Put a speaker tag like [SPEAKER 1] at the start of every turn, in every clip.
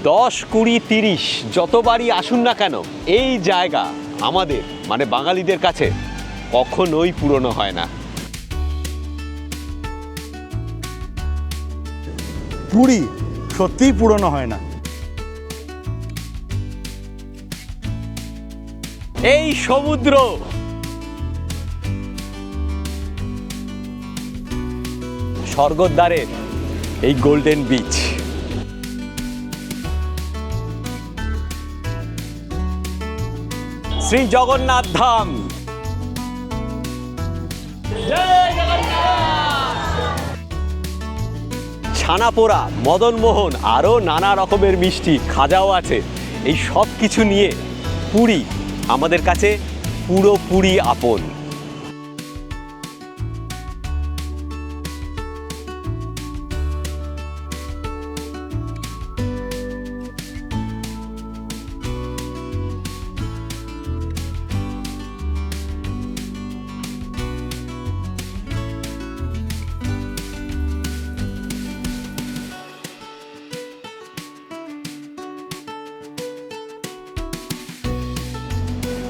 [SPEAKER 1] 10, 20, 30 যতবারই আসুন না কেন এই জায়গা আমাদের মানে বাঙালিদের কাছে কখনোই পুরনো হয় না।
[SPEAKER 2] পুরী সত্যিই পুরনো হয় না।
[SPEAKER 1] এই সমুদ্র, স্বর্গদ্বারের এই গোল্ডেন বিচ, শ্রী জগন্নাথ ধাম। ছানাপোড়া, মদনমোহন, আরও নানা রকমের মিষ্টি, খাজাও আছে। এই সব কিছু নিয়ে পুরী আমাদের কাছে পুরোপুরি আপন।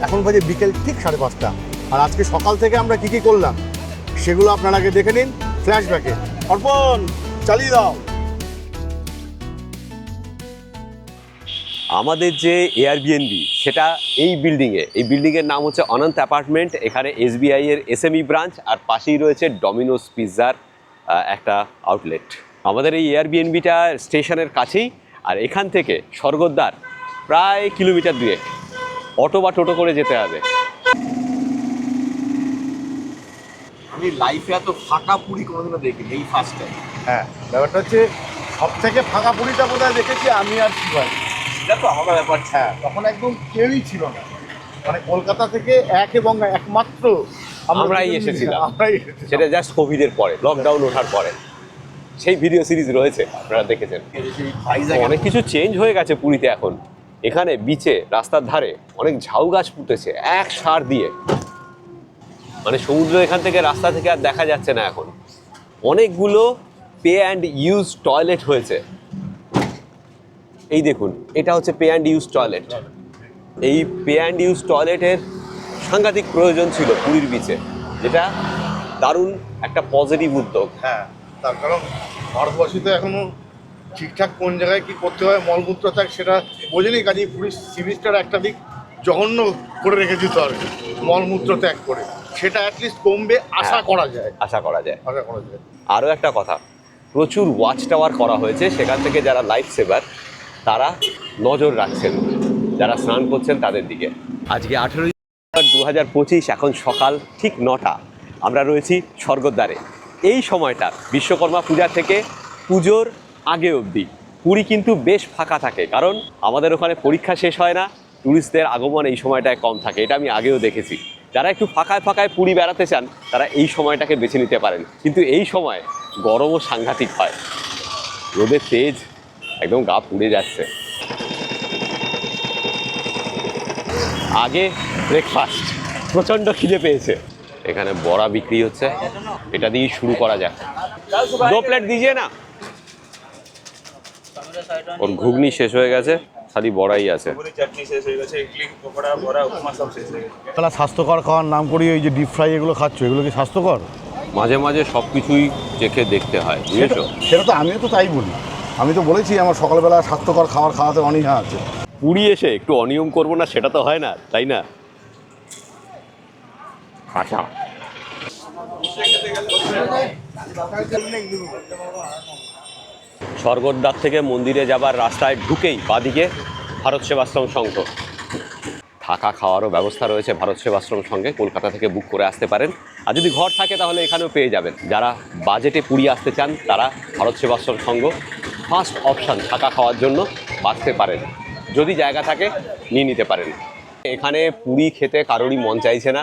[SPEAKER 2] এখন বাজে বিকেল ঠিক 5:30, আর আজকে সকাল থেকে আমরা কি কি করলাম সেগুলো আপনারা আগে দেখে নিন ফ্ল্যাশব্যাকে। অর্পণ, চালিয়ে দাও।
[SPEAKER 1] আমাদের যে এয়ারবিএনবি সেটা এই বিল্ডিংয়ের নাম হচ্ছে অনন্ত অ্যাপার্টমেন্ট। এখানে এসবিআই এর এসএমই ব্রাঞ্চ, আর পাশেই রয়েছে ডমিনোস পিৎজার একটা আউটলেট। আমাদের এই এয়ারবিএনবিটা স্টেশনের কাছেই, আর এখান থেকে স্বর্গদ্বার প্রায় কিলোমিটার 2, অটো বা টোটো করে যেতে হবে।
[SPEAKER 3] আমি লাইফে এত ফাঁকা পুরী কোনোদিনও দেখিনি, এই ফার্স্ট টাইম।
[SPEAKER 2] হ্যাঁ, ব্যাপারটা হচ্ছে সব থেকে ফাঁকা পুরীটা বোধহয় দেখেছি আমি আর শিবাই।
[SPEAKER 3] এটা তো আলাদা ব্যাপার।
[SPEAKER 2] হ্যাঁ, তখন একদম কেউই ছিল না, মানে কলকাতা থেকে এক এবং একমাত্র
[SPEAKER 1] আমরাই এসেছিলাম।
[SPEAKER 2] আমরাই এসেছিলাম।
[SPEAKER 1] সেটা জাস্ট কোভিডের পরে, লকডাউন ওঠার পরে। সেই ভিডিও সিরিজ রয়েছে, আপনারা দেখেছেন। অনেক কিছু চেঞ্জ হয়ে গেছে পুরীতে এখন। এখানে বিচে রাস্তার ধারে অনেক ঝাউ গাছ ফুটেছে এক সার দিয়ে, মানে সমুদ্র এখান থেকে রাস্তা থেকে আর দেখা যাচ্ছে না এখন। অনেকগুলো পে অ্যান্ড ইউজ টয়লেট হয়েছে। এই দেখুন, এটা হচ্ছে পে অ্যান্ড ইউজ টয়লেট। এই পে অ্যান্ড ইউজ টয়লেটের সাংঘাতিক প্রয়োজন ছিল পুরীর বিচে, যেটা দারুণ একটা পজিটিভ উদ্যোগ।
[SPEAKER 2] হ্যাঁ, তার কারণ ভারতবর্ষে তো এখনো ঠিকঠাক কোন জায়গায় কি করতে হয় মলমূত্র ত্যাগ সেটা বোঝেনি। কাজেই পুরী সি বিচটার একটা দিক জঘন্য করে রেখে দিতে হবে মলমূত্র ত্যাগ করে, সেটা অ্যাটলিস্ট কমবে আশা করা যায়।
[SPEAKER 1] আশা করা যায়।
[SPEAKER 2] আরও
[SPEAKER 1] একটা কথা, প্রচুর ওয়াচ টাওয়ার করা হয়েছে, সেখান থেকে যারা লাইফ সেভার তারা নজর রাখছেন যারা স্নান করছেন তাদের দিকে। আজকে 18 2025, এখন সকাল ঠিক 9টা। আমরা রয়েছি স্বর্গদ্বারে। এই সময়টা বিশ্বকর্মা পূজা থেকে পুজোর আগে অবধি পুরী কিন্তু বেশ ফাঁকা থাকে, কারণ আমাদের ওখানে পরীক্ষা শেষ হয় না, ট্যুরিস্টদের আগমন এই সময়টায় কম থাকে। এটা আমি আগেও দেখেছি। যারা একটু ফাঁকায় পুরী বেড়াতে চান তারা এই সময়টাকে বেছে নিতে পারেন। কিন্তু এই সময় গরমও সাংঘাতিক হয়, রোদের তেজ একদম গা পুড়ে যাচ্ছে। আগে ব্রেকফাস্ট, প্রচণ্ড খিদে পেয়েছে। এখানে বড়া বিক্রি হচ্ছে, এটা দিয়েই শুরু করা যাক। 2 প্লেট দিজিয়ে না। ওর ঘুগনি শেষ হয়ে গেছে, খালি বড়াই আছে।
[SPEAKER 2] তাহলে স্বাস্থ্যকর খাওয়ার নাম করি ওই যে ডিপ ফ্রাই এগুলো খাচ্ছ, এগুলো কি স্বাস্থ্যকর?
[SPEAKER 1] মাঝে মাঝে সব কিছুই চেখে দেখতে হয়, বুঝেছো?
[SPEAKER 2] সেটা তো আমিও তো তাই বলি। আমি তো বলেছি আমার সকালবেলা স্বাস্থ্যকর খাবার খাওয়াতে অনীহা আছে।
[SPEAKER 1] পুরী এসে একটু অনিয়ম করবো না, সেটা তো হয় না, তাই না? আচ্ছা, স্বর্গদ্বার থেকে মন্দিরে যাবার রাস্তায় ঢুকেই বাদিকে ভারত সেবাশ্রম সংঘ। থাকা খাওয়ারও ব্যবস্থা রয়েছে ভারত সেবাশ্রম সঙ্গে, কলকাতা থেকে বুক করে আসতে পারেন। আর যদি ঘর থাকে তাহলে এখানেও পেয়ে যাবেন। যারা বাজেটে পুরী আসতে চান তারা ভারত সেবাশ্রম সংঘ ফার্স্ট অপশান থাকা খাওয়ার জন্য বাঁচতে পারেন। যদি জায়গা থাকে নিয়ে নিতে পারেন। এখানে পুরী খেতে কারোরই মন চাইছে না,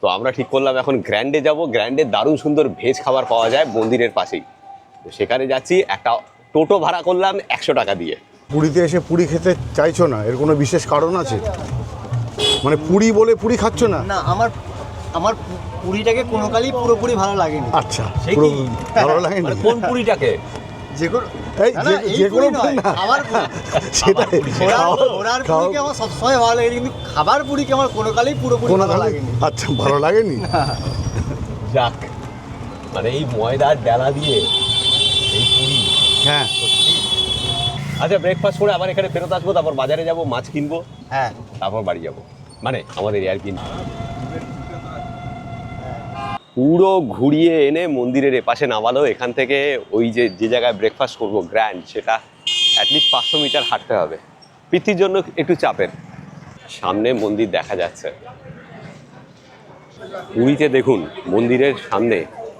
[SPEAKER 1] তো আমরা ঠিক করলাম এখন গ্র্যান্ডে যাব। গ্র্যান্ডে দারুণ সুন্দর ভেজ খাবার পাওয়া যায় মন্দিরের পাশেই, তো সেখানে যাচ্ছি। একটা টোটো ভাড়া করলাম 100 টাকা দিয়ে।
[SPEAKER 2] পুরীতে এসে পুরী খেতে চাইছো না, এর কোনো বিশেষ কারণ আছে? মানে পুরী বলে পুরী খাচ্ছ না?
[SPEAKER 4] না, আমার পুরীটাকে কোনো কালই পুরোপুরি ভালো লাগেনি।
[SPEAKER 2] আচ্ছা,
[SPEAKER 4] সেই
[SPEAKER 2] পুরো
[SPEAKER 4] কি?
[SPEAKER 2] ভালো লাগেনি?
[SPEAKER 1] কোন পুরীটাকে?
[SPEAKER 4] যে কোনো
[SPEAKER 5] এই
[SPEAKER 4] না, না, এই
[SPEAKER 5] যে কোনো
[SPEAKER 4] পুরি নয়,
[SPEAKER 5] না
[SPEAKER 4] খাবার পুরি।
[SPEAKER 5] সেটাই
[SPEAKER 4] ঘোড়ার পুরিকে আমার সবসময় ভালো লাগে, কিন্তু খাবার পুরিকে আমার কোনো কালেই পুরোপুরি
[SPEAKER 5] কোনো
[SPEAKER 4] ভালো লাগেনি।
[SPEAKER 5] আচ্ছা ভালো লাগেনি
[SPEAKER 1] যাক, মানে এই ময়দার ডালা দিয়ে এই পুরি।
[SPEAKER 5] হ্যাঁ
[SPEAKER 1] আচ্ছা, ব্রেকফাস্ট করে আবার এখানে ফেরত আসবো, তারপর বাজারে যাব, মাছ কিনবো,
[SPEAKER 4] হ্যাঁ,
[SPEAKER 1] তারপর বাড়ি যাব, মানে আমাদের এয়ার কিনবো। পুরো ঘুরিয়ে এনে মন্দিরের এপাশে নামালো। এখান থেকে ওই যে জায়গায় ব্রেকফাস্ট করবো গ্র্যান্ড, সেটা অ্যাটলিস্ট 500 মিটার হাঁটতে হবে। পিতৃর জন্য একটু চাপের। সামনে মন্দির দেখা যাচ্ছে। পুরীতে দেখুন মন্দিরের সামনে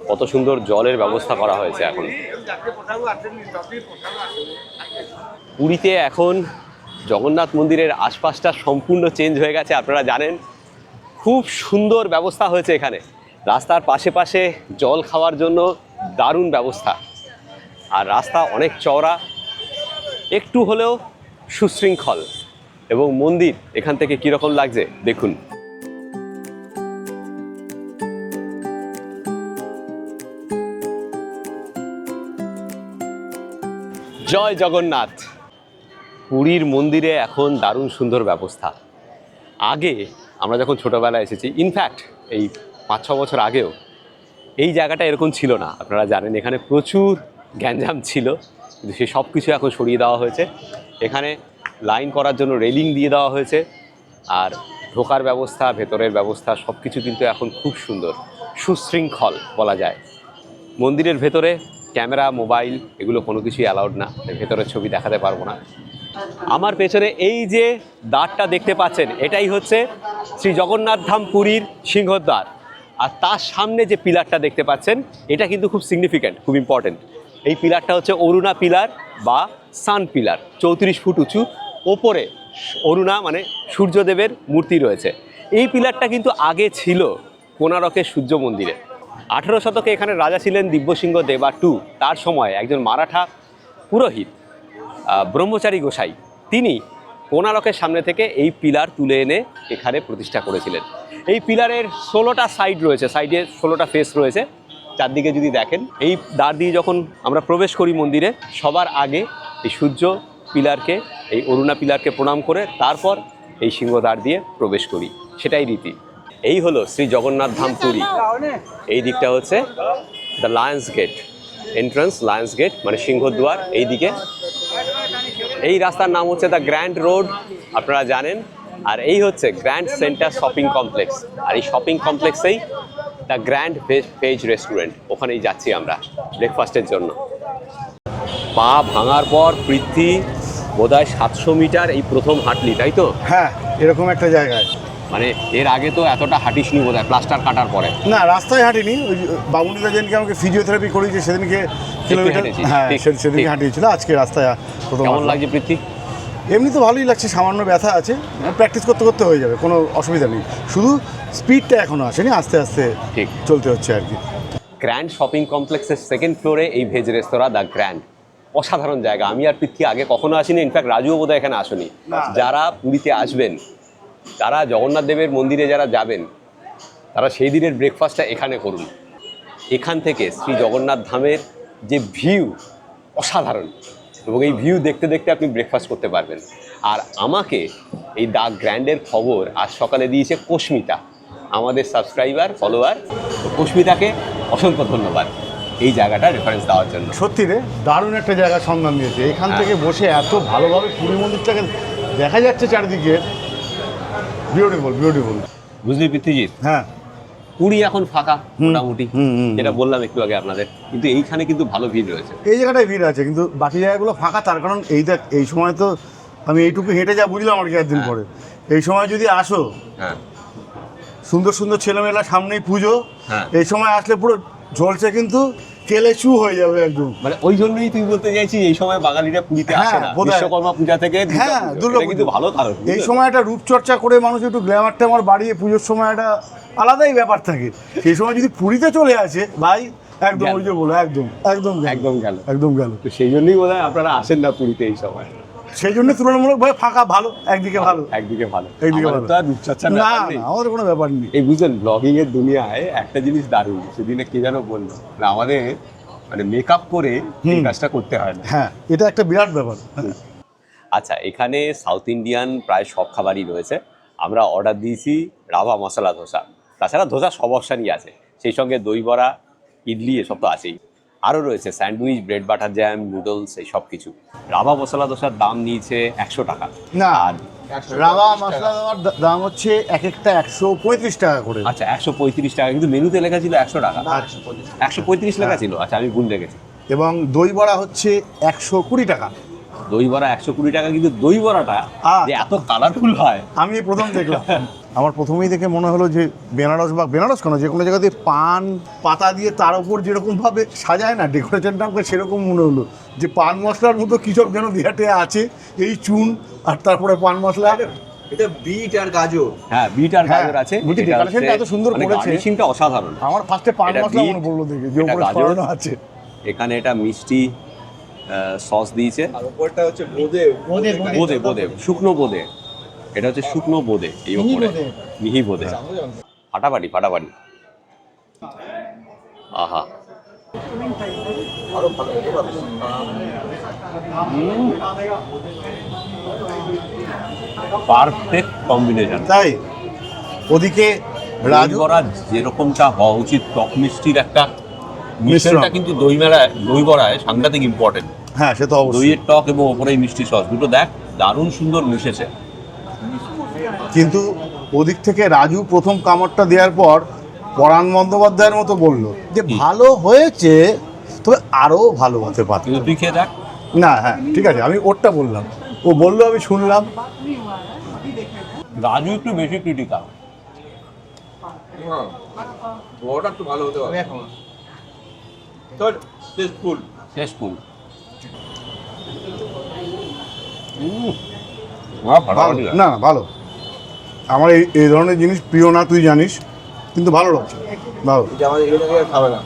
[SPEAKER 1] কত সুন্দর জলের ব্যবস্থা করা হয়েছে। এখন পুরীতে এখন জগন্নাথ মন্দিরের আশপাশটা সম্পূর্ণ চেঞ্জ হয়ে গেছে, আপনারা জানেন। খুব সুন্দর ব্যবস্থা হয়েছে এখানে। রাস্তার পাশে পাশে জল খাওয়ার জন্য দারুণ ব্যবস্থা, আর রাস্তা অনেক চওড়া, একটু হলেও সুশৃঙ্খল। এবং মন্দির এখান থেকে কীরকম লাগছে দেখুন। জয় জগন্নাথ। পুরীর মন্দিরে এখন দারুণ সুন্দর ব্যবস্থা। আগে আমরা যখন ছোটোবেলায় এসেছি, ইনফ্যাক্ট এই 5-6 বছর আগেও এই জায়গাটা এরকম ছিল না। আপনারা জানেন এখানে প্রচুর গ্যাঞ্জাম ছিল, কিন্তু সে সব কিছু এখন সরিয়ে দেওয়া হয়েছে। এখানে লাইন করার জন্য রেলিং দিয়ে দেওয়া হয়েছে, আর ঢোকার ব্যবস্থা, ভেতরের ব্যবস্থা সব কিছু কিন্তু এখন খুব সুন্দর, সুশৃঙ্খল বলা যায়। মন্দিরের ভেতরে ক্যামেরা, মোবাইল এগুলো কোনো কিছুই অ্যালাউড না, ভেতরের ছবি দেখাতে পারবো না। আমার পেছনে এই যে দ্বারটা দেখতে পাচ্ছেন, এটাই হচ্ছে শ্রী জগন্নাথ ধাম পুরীর সিংহদ্বার। আর তার সামনে যে পিলারটা দেখতে পাচ্ছেন, এটা কিন্তু খুব সিগনিফিক্যান্ট, খুব ইম্পর্টেন্ট। এই পিলারটা হচ্ছে অরুণা পিলার বা সান পিলার, 34 ফুট উঁচু। ওপরে অরুণা মানে সূর্যদেবের মূর্তি রয়েছে। এই পিলারটা কিন্তু আগে ছিল কোণারকের সূর্য মন্দিরে। 18 শতকে এখানে রাজা ছিলেন দিব্যসিংহ দেবা টু। তার সময় একজন মারাঠা পুরোহিত ব্রহ্মচারী গোসাই, তিনি কোণারকের সামনে থেকে এই পিলার তুলে এনে এখানে প্রতিষ্ঠা করেছিলেন। এই পিলারের 16টা সাইড রয়েছে, সাইডে 16টা ফেস রয়েছে। চারদিকে যদি দেখেন, এই দ্বার দিয়ে যখন আমরা প্রবেশ করি মন্দিরে, সবার আগে এই সূর্য পিলারকে, এই অরুণা পিলারকে প্রণাম করে তারপর এই সিংহদ্বার দিয়ে প্রবেশ করি, সেটাই রীতি। এই হলো শ্রী জগন্নাথ ধাম পুরী। এই দিকটা হচ্ছে the lion's gate entrance, lion's gate মানে সিংহদ্বার এই দিকে। এই রাস্তার নাম হচ্ছে দ্য গ্র্যান্ড রোড, আপনারা জানেন। আর এই হচ্ছে গ্র্যান্ড সেন্টার শপিং কমপ্লেক্স, আর এই শপিং কমপ্লেক্সেই দ্য গ্র্যান্ড পেজ রেস্টুরেন্ট, ওখানেই যাচ্ছি আমরা ব্রেকফাস্টের জন্য। পা ভাঙার পর পৃথ্বী বোধহয় 700 মিটার এই প্রথম হাঁটলি, তাই তো?
[SPEAKER 5] হ্যাঁ এরকম একটা জায়গায়,
[SPEAKER 1] মানে এর আগে তো এতটা হাঁটিসনি বোধহয়, প্লাস্টার কাটার পরে।
[SPEAKER 5] না রাস্তায় হাঁটিনি, ওই বাবুনিদা যেদিনকে আমাকে ফিজিওথেরাপি করিয়েছে সেদিনকে কিলোমিটার,
[SPEAKER 1] হেঁটেছিস,
[SPEAKER 5] হ্যাঁ
[SPEAKER 1] ঠিক,
[SPEAKER 5] সেদিনকে
[SPEAKER 1] ঠিক।
[SPEAKER 5] হাঁটিয়েছিল। আজকে রাস্তায় প্রথম
[SPEAKER 1] কেমন
[SPEAKER 5] হাঁটলাম।
[SPEAKER 1] লাগছে পৃথ্বী?
[SPEAKER 5] এমনি তো ভালোই লাগছে, সামান্য ব্যথা আছে, প্র্যাকটিস করতে করতে হয়ে যাবে, কোনো অসুবিধা নেই। শুধু স্পিডটা এখনও আসেনি, আস্তে আস্তে
[SPEAKER 1] ঠিক
[SPEAKER 5] চলতে হচ্ছে আর কি।
[SPEAKER 1] গ্র্যান্ড শপিং কমপ্লেক্সের সেকেন্ড ফ্লোরে এই ভেজ রেস্তোরাঁ দ্য গ্র্যান্ড। অসাধারণ জায়গা। আমি আর পৃথ্বী আগে কখনো আসিনি, ইনফ্যাক্ট রাজুও বোধহয় এখানে আসেনি। যারা পুরীতে আসবেন, তারা জগন্নাথ দেবের মন্দিরে যারা যাবেন, তারা সেই দিনের ব্রেকফাস্টটা এখানে করুন। এখান থেকে শ্রী জগন্নাথ ধামের যে ভিউ অসাধারণ, এবং এই ভিউ দেখতে দেখতে আপনি ব্রেকফাস্ট করতে পারবেন। আর আমাকে এই দ্য গ্র্যান্ডের খবর আজ সকালে দিয়েছে কোস্মিতা, আমাদের সাবস্ক্রাইবার, ফলোয়ার। তো কোস্মিতাকে অসংখ্য ধন্যবাদ এই জায়গাটা রেফারেন্স দেওয়ার জন্য।
[SPEAKER 5] সত্যি রে দারুণ একটা জায়গার সন্ধান দিয়েছে। এখান থেকে বসে এত ভালোভাবে পুরী মন্দিরটাকে দেখা যাচ্ছে চারিদিকে, বিউটিফুল বিউটিফুল।
[SPEAKER 1] বুঝলি পৃথ্বীজিৎ,
[SPEAKER 5] হ্যাঁ
[SPEAKER 1] পুরী এখন ফাঁকা মোটামুটি, যেটা বললাম একটু আগে আপনাদের, কিন্তু এইখানে কিন্তু ভালো ভিড় রয়েছে।
[SPEAKER 5] এই জায়গাটায় ভিড় আছে, কিন্তু বাকি জায়গাগুলো ফাঁকা। তার কারণ এই দেখ, এই সময় তো আমি এইটুকু হেঁটে যা বুঝলাম আর কি একদিন পরে, এই সময় যদি আসো,
[SPEAKER 1] হ্যাঁ
[SPEAKER 5] সুন্দর সুন্দর ছেলেমেয়েরা, সামনেই পুজো,
[SPEAKER 1] হ্যাঁ।
[SPEAKER 5] এই সময় আসলে পুরো ঝলসে কিন্তু কেলে চু হয়ে যাবে একদম।
[SPEAKER 1] মানে ওই জন্যই তুই বলতে চাইছি এই সময় বাঙালিরা পুরীতে আসে
[SPEAKER 5] হ্যাঁ,
[SPEAKER 1] না,
[SPEAKER 5] বোধহয়।
[SPEAKER 1] বিশ্বকর্মা পূজা থেকে
[SPEAKER 5] হ্যাঁ,
[SPEAKER 1] দুর্গাপুজো।
[SPEAKER 5] দুর্গাপুজো।
[SPEAKER 1] এটা কিন্তু ভালো কারণ।
[SPEAKER 5] এই সময় একটা রূপচর্চা করে মানুষ একটু গ্ল্যামার ট্যামার বাড়িয়ে পুজোর সময় একটা আলাদাই ব্যাপার থাকে। সেই সময় যদি পুরীতে চলে আসে ভাই, একদম
[SPEAKER 1] গেল।
[SPEAKER 5] ওই যে বলো, একদম একদম গেল।
[SPEAKER 1] একদম গেল।
[SPEAKER 5] একদম গেল।
[SPEAKER 1] তো সেই জন্যই বোধহয় আপনারা আসেন না পুরীতে এই সময়।
[SPEAKER 5] সেই জন্য তুলনামূলকভাবে ফাঁকা ভালো, একদিকে ভালো,
[SPEAKER 1] একদিকে ভালো,
[SPEAKER 5] একদিকে
[SPEAKER 1] আমাদের
[SPEAKER 5] ভালো।
[SPEAKER 1] তো আর রূপচর্চা
[SPEAKER 5] না
[SPEAKER 1] ব্যাপার নেই।
[SPEAKER 5] না, আমাদের কোনো ব্যাপার নেই।
[SPEAKER 1] এই বুঝলেন, ব্লগিং এর দুনিয়ায় একটা জিনিস দারুণ, সেদিনে কে যেন বললো, না আমাদের মানে মেকআপ করে এই কাজটা করতে হয় না।
[SPEAKER 5] হ্যাঁ, এটা একটা বিরাট ব্যাপার।
[SPEAKER 1] আচ্ছা, এখানে সাউথ ইন্ডিয়ান প্রায় সব খাবারই রয়েছে। আমরা অর্ডার দিয়েছি রাভা মশলা ধোসা, তাছাড়া ধোসা সব অপশানই আছে, সেই সঙ্গে দই বড়া, ইডলি এসব তো আছেই। আরও রয়েছে sandwich, bread butter jam, noodles, এই সব কিছু। রাভা মশলা ধোসার দাম নিয়েছে 100 টাকা।
[SPEAKER 5] না,
[SPEAKER 1] আর
[SPEAKER 5] রাভা মশলা দেওয়ার দাম হচ্ছে এক একটা 135 টাকা করে।
[SPEAKER 1] আচ্ছা, 135 টাকা, কিন্তু মেনুতে লেখা ছিল 100 টাকা। 135 লেখা ছিল, আচ্ছা আমি ভুল দেখেছি।
[SPEAKER 5] এবং দই বড়া হচ্ছে 120 টাকা।
[SPEAKER 1] দই বড়া 120 টাকা, কিন্তু দই বড়াটা যে এত কালারফুল হয়
[SPEAKER 5] আমি প্রথম দেখলাম। আমার প্রথমেই দেখে মনে হলো যে বেনারস, বা বেনারস কেন, যে কোনো জায়গাতে পান পাতা দিয়ে তার উপর যেরকমভাবে সাজায় না ডেকোরেশনটা, আমাকে সেরকম মনে হলো যে পান মশলার মতো কিছু যেন দেহাটে আছে, এই চুন আর তারপরে পান মশলা।
[SPEAKER 3] এটা বিট আর গাজর।
[SPEAKER 1] হ্যাঁ, বিট আর গাজর আছে।
[SPEAKER 5] বলছি,
[SPEAKER 1] এটা
[SPEAKER 5] decoration টা
[SPEAKER 1] হচ্ছে-
[SPEAKER 5] এত সুন্দর
[SPEAKER 1] মানে
[SPEAKER 5] করেছে।
[SPEAKER 1] garnishing টা অসাধারণ।
[SPEAKER 5] আমার ফার্স্টে পান
[SPEAKER 1] এটা
[SPEAKER 5] মশলা
[SPEAKER 1] বিট,
[SPEAKER 5] মনে পড়লো দেখে, যে
[SPEAKER 1] এটা
[SPEAKER 5] উপরে
[SPEAKER 1] গাজর।
[SPEAKER 5] ছড়ানো আছে।
[SPEAKER 1] এখানে এটা মিষ্টি সস দিয়েছে,
[SPEAKER 3] আর উপরটা হচ্ছে বোঁদে।
[SPEAKER 1] বোঁদে, বোঁদে, শুকনো বোঁদে। এটা হচ্ছে শুকনো বোঁদে, এই উপরে মিহি বোঁদে। ফাটাফাটি ফাটাফাটি। আহা,
[SPEAKER 3] আরো ভালো হতে পারে।
[SPEAKER 1] Perfect combination.
[SPEAKER 5] তাই ওদিকে
[SPEAKER 1] রাজু
[SPEAKER 5] রাজু
[SPEAKER 1] বড়া যেরকমটা হওয়া উচিত, টক মিষ্টির একটা
[SPEAKER 5] মিশ্রণ।
[SPEAKER 1] মিশ্রণটা কিন্তু দই বড়ায় সাংঘাতিক ইম্পর্টেন্ট।
[SPEAKER 5] হ্যাঁ, সে তো অবশ্যই।
[SPEAKER 1] দইয়ের টক এবং ওপরে এই মিষ্টি সস, দুটো দেখ দারুণ সুন্দর মিশেছে।
[SPEAKER 5] কিন্তু ওদিক থেকে রাজু প্রথম কামড়টা দেওয়ার পর পরাণ বন্দ্যোপাধ্যায়ের মতো বলল যে ভালো হয়েছে, তবে আরও ভালো হতে পারত।
[SPEAKER 1] কিন্তু তুই খেয়ে দেখ।
[SPEAKER 5] না, হ্যাঁ ঠিক আছে, আমি ওরটা বললাম, ও বললো, আমি শুনলাম।
[SPEAKER 1] রাজু একটু বেশি ক্রিটিক্যাল।
[SPEAKER 3] হ্যাঁ, ওটা একটু ভালো হতে পারে। তোর টেস্টফুল।
[SPEAKER 1] টেস্টফুল।
[SPEAKER 5] ভালো, না না ভালো। আমার এই ধরনের জিনিস প্রিয় না, তুই জানিস, কিন্তু ভালো লাগছে, ভালো।
[SPEAKER 3] যে আমাদের এখানে খাবে না।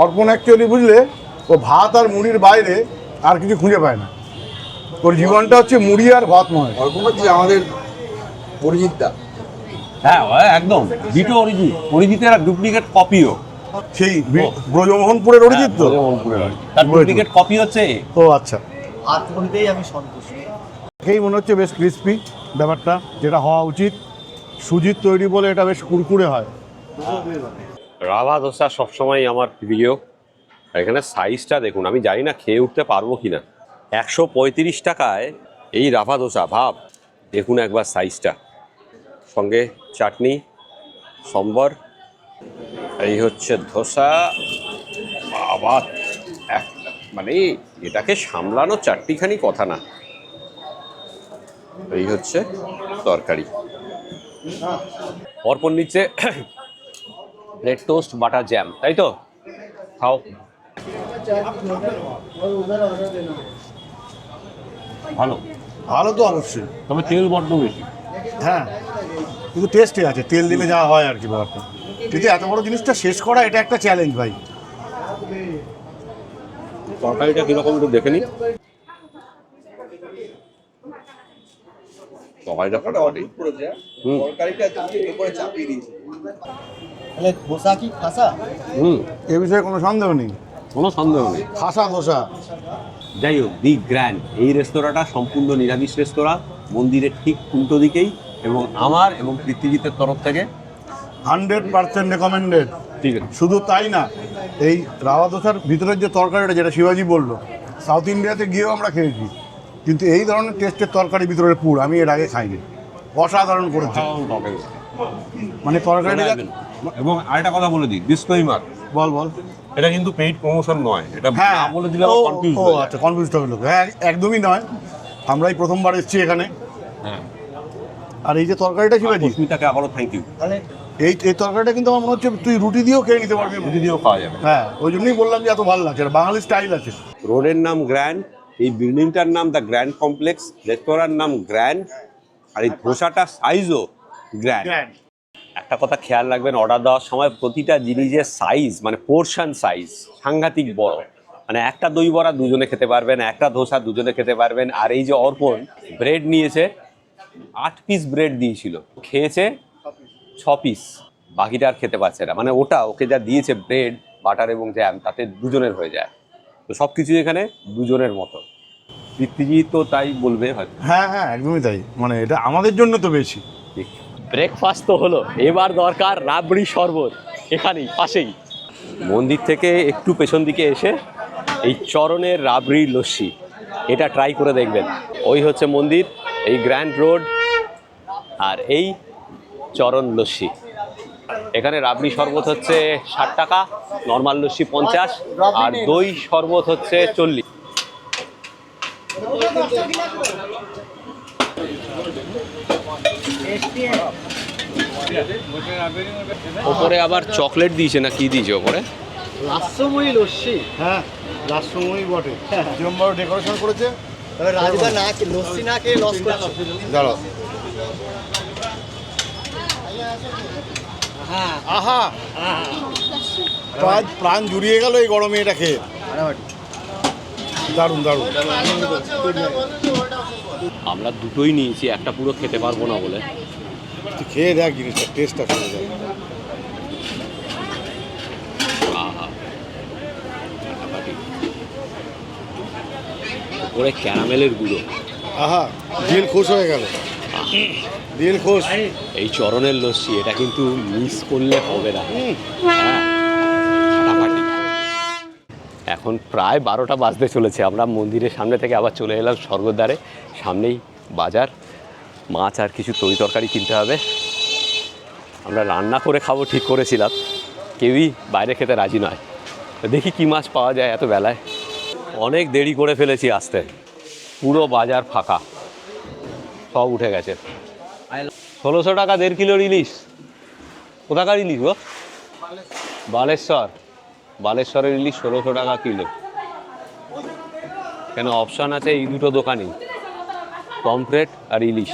[SPEAKER 5] অর্পণ অ্যাকচুয়ালি বুঝলে, ও ভাত আর মুড়ির বাইরে আর কিছু খুঁজে পায় না। ওর জীবনটা হচ্ছে মুড়ি আর ভাতময়।
[SPEAKER 3] অর্পণ হচ্ছে আমাদের পরিচিতটা।
[SPEAKER 1] হ্যাঁ, একদম ডিটো অরিজিতের আর ডুপ্লিকেট কপিও।
[SPEAKER 5] সেই ব্রজমোহনপুরের অরিজিৎ তো।
[SPEAKER 1] তার ডুপ্লিকেট কপি হচ্ছে।
[SPEAKER 5] ও আচ্ছা,
[SPEAKER 4] হাত বলতেই আমি সন্তুষ্ট।
[SPEAKER 5] এই মনে হচ্ছে বেশ ক্রিস্পি ব্যাপারটা, যেটা হওয়া উচিত। সুজির তৈরি বলে এটা বেশ কুরকুরে হয়।
[SPEAKER 1] রাভা ধোসা সবসময় আমার প্রিয়। আর এখানে সাইজটা দেখুন, আমি জানি না খেয়ে উঠতে পারবো কি না। 135 টাকায় এই রাভা ধোসা, ভাব দেখুন একবার সাইজটা। সঙ্গে চাটনি, সম্বর, এই হচ্ছে ধোসা। বাবা, মানে এটাকে সামলানো চারটিখানি কথা না। এই হচ্ছে তরকারি। অর্পণ নিচ্ছে ব্রেড টোস্ট বাটার জ্যাম, তাই তো? খাও। ভালো,
[SPEAKER 5] ভালো তো অবশ্যই,
[SPEAKER 1] তবে তেল বড্ড বেশি।
[SPEAKER 5] হ্যাঁ, কিন্তু টেস্টে আছে, তেল দিলে যা হয় আর কি ব্যাপারটা। কিন্তু এত বড় জিনিসটা শেষ করা, এটা একটা চ্যালেঞ্জ ভাই।
[SPEAKER 1] তরকারিটা কীরকম একটু দেখে নি। তরকারিটা ফাটাফাটি। হুম।
[SPEAKER 3] তরকারিটা উপরে চাপিয়ে দিয়েছে।
[SPEAKER 4] তাহলে ধোসা কি খাসা?
[SPEAKER 5] এ বিষয়ে কোনো সন্দেহ নেই,
[SPEAKER 1] কোনো সন্দেহ নেই।
[SPEAKER 5] খাসা ধোসা।
[SPEAKER 1] যাই হোক, দি গ্র্যান্ড এই রেস্তোরাঁটা সম্পূর্ণ নিরামিষ রেস্তোরাঁ, মন্দিরের ঠিক উল্টো দিকেই, এবং আমার এবং পৃথ্বীজিতের তরফ থেকে
[SPEAKER 5] 100% রেকমেন্ডেড।
[SPEAKER 1] ঠিক আছে।
[SPEAKER 5] শুধু তাই না, এই রাভা দোসার ভিতরের যে তরকারিটা, যেটা শিবাজি বললো, সাউথ ইন্ডিয়াতে গিয়েও আমরা খেয়েছি, কিন্তু এই ধরনের টেস্টের তরকারি ভিতরের পুর আমি এর আগে খাইনি। অসাধারণ করেছে, মানে তরকারিটা।
[SPEAKER 1] এবং আরেকটা কথা বলে দিই, ডিসক্লেইমার,
[SPEAKER 5] বল বল।
[SPEAKER 1] এটা কিন্তু পেইড প্রমোশন নয়, এটা
[SPEAKER 5] হ্যাঁ,
[SPEAKER 1] না বলে দিলে কনফিউজ
[SPEAKER 5] ও
[SPEAKER 1] হয়ে যায়।
[SPEAKER 5] আচ্ছা, কনফিউজ হবে লোক। হ্যাঁ, একদমই নয়, আমরাই প্রথমবার এসেছি এখানে।
[SPEAKER 1] হ্যাঁ,
[SPEAKER 5] আর এই যে তরকারিটা শিবাজি,
[SPEAKER 1] সুস্মিতাকে আবারও থ্যাংক ইউ।
[SPEAKER 4] তাহলে
[SPEAKER 5] এই তরকারিটা কিন্তু আমার মনে হচ্ছে তুই রুটি দিয়েও খেয়ে নিতে পারবি।
[SPEAKER 1] রুটি দিয়েও খাওয়া যাবে।
[SPEAKER 5] হ্যাঁ, ওই জন্যই বললাম যে এত ভালো লাগছে, এটা বাঙালি স্টাইল আছে।
[SPEAKER 1] রোডের নাম গ্র্যান্ড, এই বিল্ডিংটার নাম দ্য গ্র্যান্ড কমপ্লেক্স, রেস্তোরাঁর নাম গ্র্যান্ড, আর এই ধোসাটার সাইজও গ্র্যান্ড। একটা কথা খেয়াল রাখবেন, অর্ডার দেওয়ার সময় প্রতিটা জিনিসের সাইজ, মানে পোর্শন সাইজ সাংঘাতিক বড়। মানে একটা দই বড়া দুজনে খেতে পারবেন, একটা ধোসা দুজনে খেতে পারবেন। আর এই যে অর্পণ ব্রেড নিয়েছে, 8 পিস ব্রেড দিয়েছিল, খেয়েছে 6 পিস। বাকিটা আর খেতে পারছে না, মানে ওটা ওকে যা দিয়েছে ব্রেড বাটার এবং জ্যাম তাতে দুজনের হয়ে যায়। তো সব কিছু এখানে দুজনের মতো। পৃথ্বীজি তো তাই বলবে হয়তো।
[SPEAKER 5] হ্যাঁ হ্যাঁ, একদমই তাই, মানে এটা আমাদের জন্য তো বেশি।
[SPEAKER 1] ব্রেকফাস্ট তো হলো, এবার দরকার রাবড়ি শরবত। এখানেই পাশেই মন্দির থেকে একটু পেছন দিকে এসে এই চরণের রাবড়ি লস্যি এটা ট্রাই করে দেখবেন। ওই হচ্ছে মন্দির, এই গ্র্যান্ড রোড, আর এই চরণ লস্যি। এখানে রাবড়ি শরবত হচ্ছে 60 টাকা, নর্মাল লস্যি 50, আর দই শরবত হচ্ছে 40। ওপরে আবার চকলেট দিয়েছে না কি দিয়েছে ওপরে?
[SPEAKER 4] লাস্যময়ী লস্যি।
[SPEAKER 5] হ্যাঁ, রাষ্ট্রময়ী বটে, যেরকম ভাবে ডেকোরেশন করেছে।
[SPEAKER 4] তবে রাজুদা না লস্যি না খেয়ে লস করছে।
[SPEAKER 5] দাঁড়াও,
[SPEAKER 4] হ্যাঁ
[SPEAKER 5] আহা, প্রাণ জুড়িয়ে গেল এই গরমে এটা খেয়ে। দারুণ দারুণ।
[SPEAKER 1] আমরা দুটোই নিয়েছি, একটা পুরো খেতে পারবো না বলে।
[SPEAKER 5] তুই খেয়ে দেখ জিনিসটা, টেস্টটা চলে যায়।
[SPEAKER 1] আহা, ফাটাফাটি। ওপরে ক্যারামেলের গুঁড়ো।
[SPEAKER 5] আহা, দিল খুশ হয়ে গেল, দিল খুশ।
[SPEAKER 1] এই চরণের লস্যি এটা কিন্তু মিস করলে হবে না। হ্যাঁ, ফাটাফাটি। এখন প্রায় 12টা বাজতে চলেছে। আমরা মন্দিরের সামনে থেকে আবার চলে এলাম স্বর্গদ্বারে। সামনেই বাজার, মাছ আর কিছু তরি তরকারি কিনতে হবে। আমরা রান্না করে খাবো ঠিক করেছিলাম, কেউই বাইরে খেতে রাজি নয়। দেখি কি মাছ পাওয়া যায় এত বেলায়। অনেক দেরি করে ফেলেছি আসতে, পুরো বাজার ফাঁকা, সব উঠে গেছে। 1600 টাকা 1.5 কিলোর ইলিশ। কোথাকার ইলিশ গো? বালেশ্বর। বালেশ্বরের ইলিশ 1600 টাকা কিলো। কেন অপশান আছে এই দুটো দোকানেই, পমফ্রেট আর ইলিশ।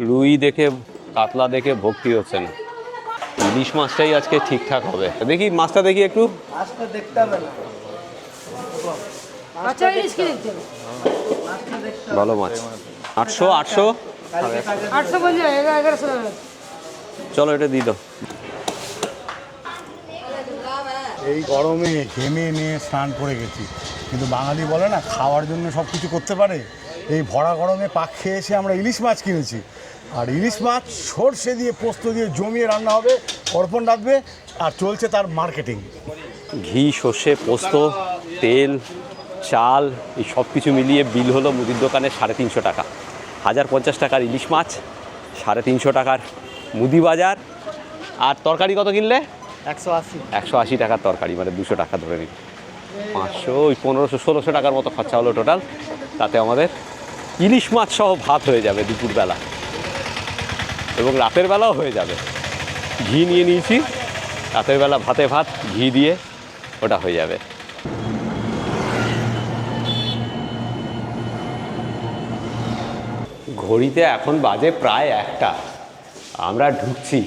[SPEAKER 1] রুই দেখে কাতলা দেখে ভক্তি হচ্ছে না, ইলিশ মাছটাই আজকে ঠিকঠাক হবে। দেখি মাছটা দেখি একটু।
[SPEAKER 4] মাছটা দেখতে হবে না,
[SPEAKER 6] আচ্ছা ইলিশ কি দিতে হবে?
[SPEAKER 1] ভালো মাছ। 800 800
[SPEAKER 6] 800 বলছে 1100 টাকা।
[SPEAKER 1] চলো এটা দিয়ে দাও।
[SPEAKER 5] এই গরমে ঘেমে নিয়ে স্নান করে গেছি, কিন্তু বাঙালি বলে না খাওয়ার জন্য সব কিছু করতে পারে। এই ভরা গরমে পাক খেয়ে এসে আমরা ইলিশ মাছ কিনেছি, আর ইলিশ মাছ সর্ষে দিয়ে পোস্ত দিয়ে জমিয়ে রান্না হবে, অর্পণ রাখবে, আর চলছে তার মার্কেটিং।
[SPEAKER 1] ঘি, সর্ষে, পোস্ত, তেল, চাল, এই সব কিছু মিলিয়ে বিল হলো মুদির দোকানে 350 টাকা। 1050 টাকার ইলিশ মাছ, 350 টাকার মুদি বাজার। আর তরকারি কত কিনলে?
[SPEAKER 4] 180।
[SPEAKER 1] 180 টাকার তরকারি, মানে 200 টাকা ধরে নিন। 500, ওই 1500-1600 টাকার মতো খরচা হলো টোটাল। তাতে আমাদের ইলিশ মাছ সহ ভাত হয়ে যাবে দুপুরবেলা, এবং রাতের বেলাও হয়ে যাবে। ঘি নিয়ে নিয়েছি, রাতের বেলা ভাতে ভাত ঘি দিয়ে ওটা হয়ে যাবে। ঘড়িতে এখন বাজে প্রায় 1টা। আমরা ঢুকছি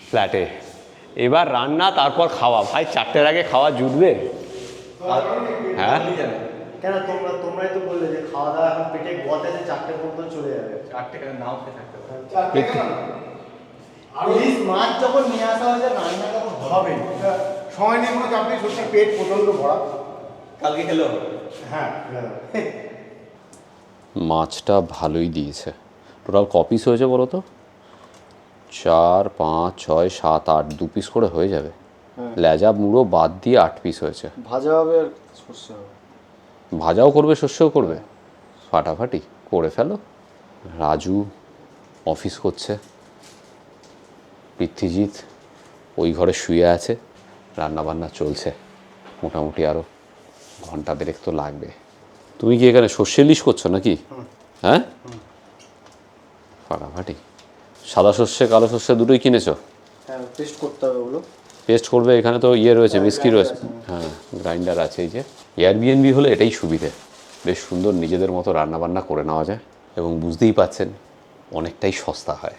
[SPEAKER 1] ফ্ল্যাটে, এবার রান্না তারপর খাওয়া। ভাই 4টের আগে খাওয়া জুটবে? হ্যাঁ,
[SPEAKER 4] কেন তোমরাই তো বললে যে খাওয়া দাওয়া এখন পেটে গোয়াতে 4টে পর্যন্ত চলে যাবে। 4টে কেন নাও খেয়ে থাকতে পারে। আর ইলিশ মাছ যখন নিয়ে আসা হয়েছে রান্না তখন হবে
[SPEAKER 5] সময় নিয়ে কোনো চাপ নেই, সত্যি পেট প্রচণ্ড ভরা।
[SPEAKER 4] কালকে খেলো।
[SPEAKER 5] হ্যাঁ,
[SPEAKER 1] মাছটা ভালোই দিয়েছে। টোটাল ক পিস হয়েছে বলো তো? 4, 5, 6, 7, 8, 2 পিস করে হয়ে যাবে। লেজা মুড়ো বাদ দিয়ে 8 পিস হয়েছে।
[SPEAKER 4] ভাজা হবে আর সর্ষে হবে।
[SPEAKER 1] ভাজাও করবে, সর্ষেও করবে, ফাটাফাটি করে ফেলো। রাজু অফিস করছে, পৃথ্বীজিৎ ওই ঘরে শুয়ে আছে, রান্নাবান্না চলছে। মোটামুটি আরও ঘন্টা দেড়েক তো লাগবে। তুমি কি এখানে সর্ষে ইলিশ করছো নাকি? হ্যাঁ, ফাটাফাটি। সাদা সর্ষে কালো সর্ষে দুটোই কিনেছো?
[SPEAKER 4] হ্যাঁ, পেস্ট করতে হবে ওগুলো।
[SPEAKER 1] পেস্ট করবে, এখানে তো ইয়ে রয়েছে, মিস্কি রয়েছে। হ্যাঁ, গ্রাইন্ডার আছে। এই যে এয়ারবিএনবি হলে এটাই সুবিধে, বেশ সুন্দর নিজেদের মতো রান্নাবান্না করে নেওয়া যায়, এবং বুঝতেই পাচ্ছেন অনেকটাই সস্তা হয়।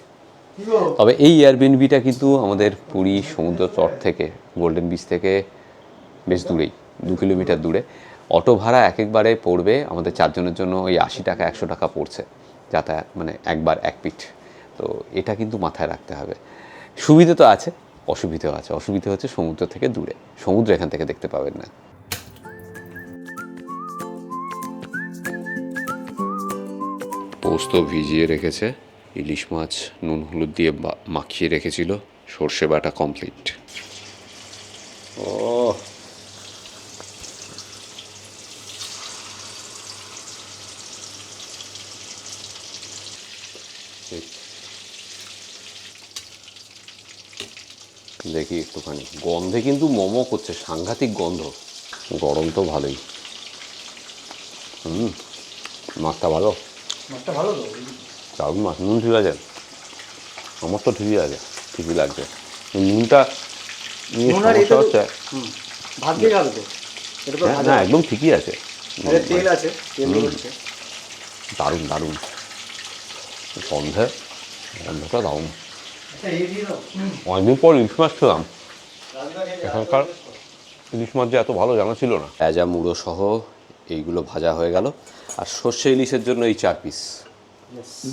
[SPEAKER 1] তবে এই এয়ারবিএনবিটা কিন্তু আমাদের পুরী সমুদ্র তট থেকে, গোল্ডেন বিচ থেকে বেশ দূরেই, 2 কিলোমিটার দূরে। অটো ভাড়া একবারে পড়বে আমাদের 4 জনের জন্য ওই 80 টাকা 100 টাকা পড়ছে যাতায়াত, মানে একবার এক পিঠ। তো এটা কিন্তু মাথায় রাখতে হবে। সুবিধে তো আছে, অসুবিধেও আছে। অসুবিধে হচ্ছে সমুদ্র থেকে দূরে, সমুদ্র এখান থেকে দেখতে পাবেন না। পোস্ত ভিজিয়ে রেখেছে, ইলিশ মাছ নুন হলুদ দিয়ে মাখিয়ে রেখেছিল, সর্ষে বাটা কমপ্লিট। ও দেখি একটুখানি, গন্ধে কিন্তু মোমো করছে, সাংঘাতিক গন্ধ। গরম তো ভালোই। মাছটা ভালো,
[SPEAKER 4] মাছটা ভালো তো।
[SPEAKER 1] দারুণ মাছ। নুন ঠিক আছে, আমার তো ঠিকই আছে, ঠিকই লাগছে। নুনটা নিয়ে
[SPEAKER 4] নুন আর
[SPEAKER 1] সমস্যা
[SPEAKER 4] এতে তো-
[SPEAKER 1] হচ্ছে।
[SPEAKER 4] ভাত দিয়ে খাবে তো, এটা তো
[SPEAKER 1] হ্যাঁ,
[SPEAKER 4] ভাজা
[SPEAKER 1] না একদম ঠিকই আছে।
[SPEAKER 4] আরে তেল আছে, তেল হচ্ছে।
[SPEAKER 1] দারুণ দারুণ গন্ধটা দারুণ।
[SPEAKER 4] আচ্ছা এই দিয়ে দাও।
[SPEAKER 1] অনেকদিন পর ইলিশ মাছ খেলাম। এখানকার ইলিশ মাছ যে এত ভালো জানা ছিল না। পেঁয়াজা মুড়ো সহ এইগুলো ভাজা হয়ে গেল, আর সর্ষে ইলিশের জন্য এই 4 পিস।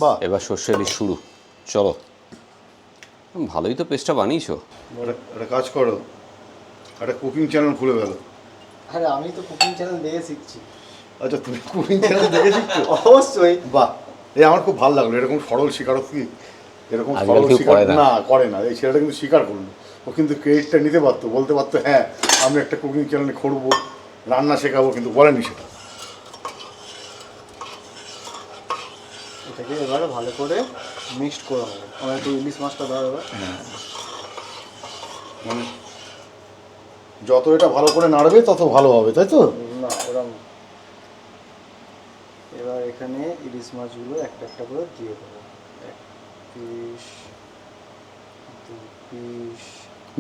[SPEAKER 5] বাহ,
[SPEAKER 1] এবার সর্ষে ইলিশ শুরু। চলো, ভালোই তো পেস্টটা বানিয়েছো।
[SPEAKER 2] একটা কাজ করো, একটা কুকিং চ্যানেল খুলে গেল।
[SPEAKER 4] আরে আমি তো কুকিং চ্যানেল দেখে শিখছি।
[SPEAKER 2] আচ্ছা, তুমি কুকিং চ্যানেল দেখে শিখছো?
[SPEAKER 4] অবশ্যই।
[SPEAKER 2] বাহ, এই আমার খুব ভালো লাগলো, এরকম সরল স্বীকারোক্তি। এরকম
[SPEAKER 1] আজকাল
[SPEAKER 2] সরল
[SPEAKER 1] কেউ
[SPEAKER 2] স্বীকার
[SPEAKER 1] করে না।
[SPEAKER 2] না করে না, এই ছেলেটা কিন্তু স্বীকার করলো। ও কিন্তু ক্রেডিটটা নিতে পারতো, বলতে পারতো হ্যাঁ আমি একটা কুকিং চ্যানেল করবো, রান্না শেখাবো, কিন্তু বলেনি সেটা।
[SPEAKER 4] এটাকে এবারে ভালো করে মিক্সড করে হবে। আমার একটু ইলিশ মাছটা দাও এবার।
[SPEAKER 2] মানে যত এটা ভালো করে নাড়বে তত ভালো হবে, তাই তো?
[SPEAKER 4] না ওরকম। এবার এখানে ইলিশ মাছগুলো একটা একটা করে দিয়ে দেবো। 1 পিস, 2 পিস,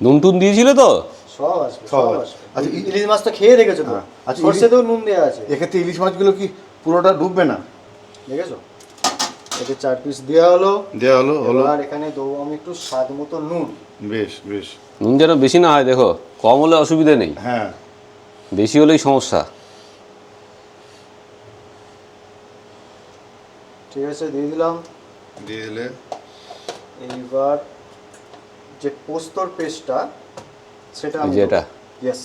[SPEAKER 1] নুন টুন দিয়েছিলে তো?
[SPEAKER 4] সব আসবে,
[SPEAKER 2] সব
[SPEAKER 4] সব
[SPEAKER 2] আসবে।
[SPEAKER 4] আসবে।
[SPEAKER 2] আচ্ছা,
[SPEAKER 4] ইলিশ মাছ তো খেয়ে দেখেছো তো?
[SPEAKER 2] হ্যাঁ। আচ্ছা,
[SPEAKER 4] সর্ষেতেও নুন দেওয়া আছে,
[SPEAKER 2] এক্ষেত্রে ইলিশ মাছগুলো কি পুরোটা ডুববে না?
[SPEAKER 4] দেখেছো? এতে 4 পিস দেওয়া হলো।
[SPEAKER 2] দেওয়া হলো হলো।
[SPEAKER 4] আর এখানে দেবো আমি একটু স্বাদ মতো নুন।
[SPEAKER 2] বেশ বেশ।
[SPEAKER 1] নুন যেন বেশি না হয়, দেখো কম হলে অসুবিধে নেই,
[SPEAKER 2] হ্যাঁ,
[SPEAKER 1] বেশি হলেই সমস্যা।
[SPEAKER 4] ঠিক আছে, দিয়ে দিলাম।
[SPEAKER 2] দিয়ে দিলে।
[SPEAKER 4] এইবার যে পোস্তর পেস্টটা সেটা
[SPEAKER 1] এই যে এটা?
[SPEAKER 4] ইয়েস।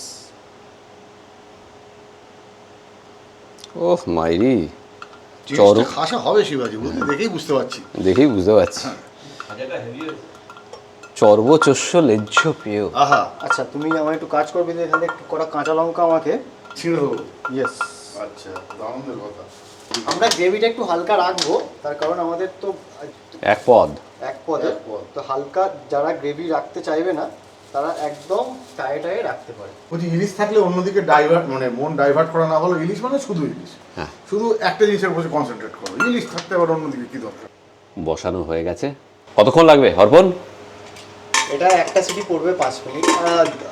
[SPEAKER 1] ওহ মাইরি,
[SPEAKER 2] জিনিসটা খাসা হবে শিবাজি, বুঝলি, দেখেই বুঝতে পারছি।
[SPEAKER 1] দেখেই বুঝতে পারছি। চর্বচস্য লেজ্জ পেয়।
[SPEAKER 2] আহা,
[SPEAKER 4] আচ্ছা তুমি আমার একটু কাজ করবে, যে এখানে একটু কটা কাঁচা লঙ্কা আমাকে।
[SPEAKER 2] ছিঁড়ে দেবো।
[SPEAKER 4] ইয়েস।
[SPEAKER 2] আচ্ছা, দারুণের কথা।
[SPEAKER 4] আমরা গ্রেভিটা একটু হালকা রাখবো, তার কারণ আমাদের তো
[SPEAKER 1] এক পদ।
[SPEAKER 4] এক পদে,
[SPEAKER 2] এক পদ।
[SPEAKER 4] তো হালকা যারা গ্রেভি রাখতে চাইবে না তারা একদম টায়ে রাখতে পারে।
[SPEAKER 2] বলছি, ইলিশ থাকলে অন্যদিকে ডাইভার্ট, মানে মন ডাইভার্ট করা না হলো। ইলিশ মানে শুধু ইলিশ,
[SPEAKER 1] হ্যাঁ।
[SPEAKER 2] শুধু একটা জিনিসের উপর কনসেন্ট্রেট করো। ইলিশ থাকতে আবার অন্যদিকে কি দরকার?
[SPEAKER 1] বসানো হয়ে গেছে। কতক্ষণ লাগবে অর্পণ?
[SPEAKER 4] এটা একটা সিটি পড়বে 5 মিনিট,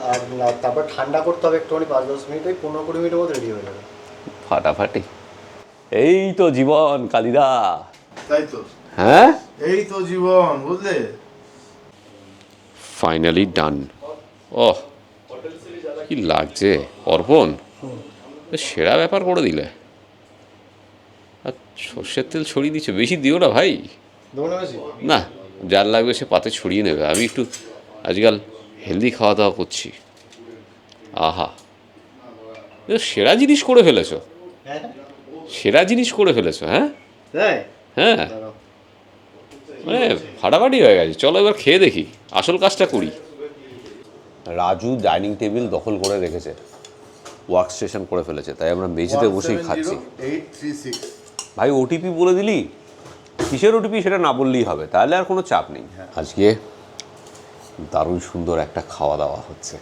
[SPEAKER 4] আর তারপর ঠান্ডা করতে হবে একটুখানি 5-10 মিনিট, ওই 15-20 মিনিটের মধ্যে রেডি হয়ে যাবে।
[SPEAKER 1] ফাটাফাটি। এই তো জীবন কালিদা।
[SPEAKER 2] তাই তো,
[SPEAKER 1] হ্যাঁ,
[SPEAKER 2] এই তো জীবন, বুঝলে।
[SPEAKER 1] ফাইনালি ডান। ওহ কি লাগছে অর্পণ, সেরা ব্যাপার করে দিলে। আর সর্ষের তেল ছড়িয়ে দিচ্ছে, বেশি দিও না ভাই।
[SPEAKER 4] দেবো না বেশি?
[SPEAKER 1] না, যার লাগবে সে পাতে ছড়িয়ে নেবে। আমি একটু আজকাল হেলদি খাওয়া দাওয়া করছি। আহা, এ সেরা জিনিস করে ফেলেছো,
[SPEAKER 4] হ্যাঁ
[SPEAKER 1] সেরা জিনিস করে ফেলেছো। হ্যাঁ
[SPEAKER 4] তাই?
[SPEAKER 1] হ্যাঁ,
[SPEAKER 4] দাঁড়াও।
[SPEAKER 1] মানে ফাটাফাটি হয়ে গেছে। চলো এবার খেয়ে দেখি, আসল কাজটা করি। রাজু ডাইনিং টেবিল দখল করে রেখেছে, ওয়ার্ক স্টেশন করে ফেলেছে, তাই আমরা মেঝেতে বসেই খাচ্ছি।
[SPEAKER 2] 836।
[SPEAKER 1] ভাই ওটিপি বলে দিলি, কিসের ওটিপি সেটা না বললেই হবে, তাহলে আর কোনো চাপ নেই। আজকে দারুণ সুন্দর একটা খাওয়া দাওয়া হচ্ছে,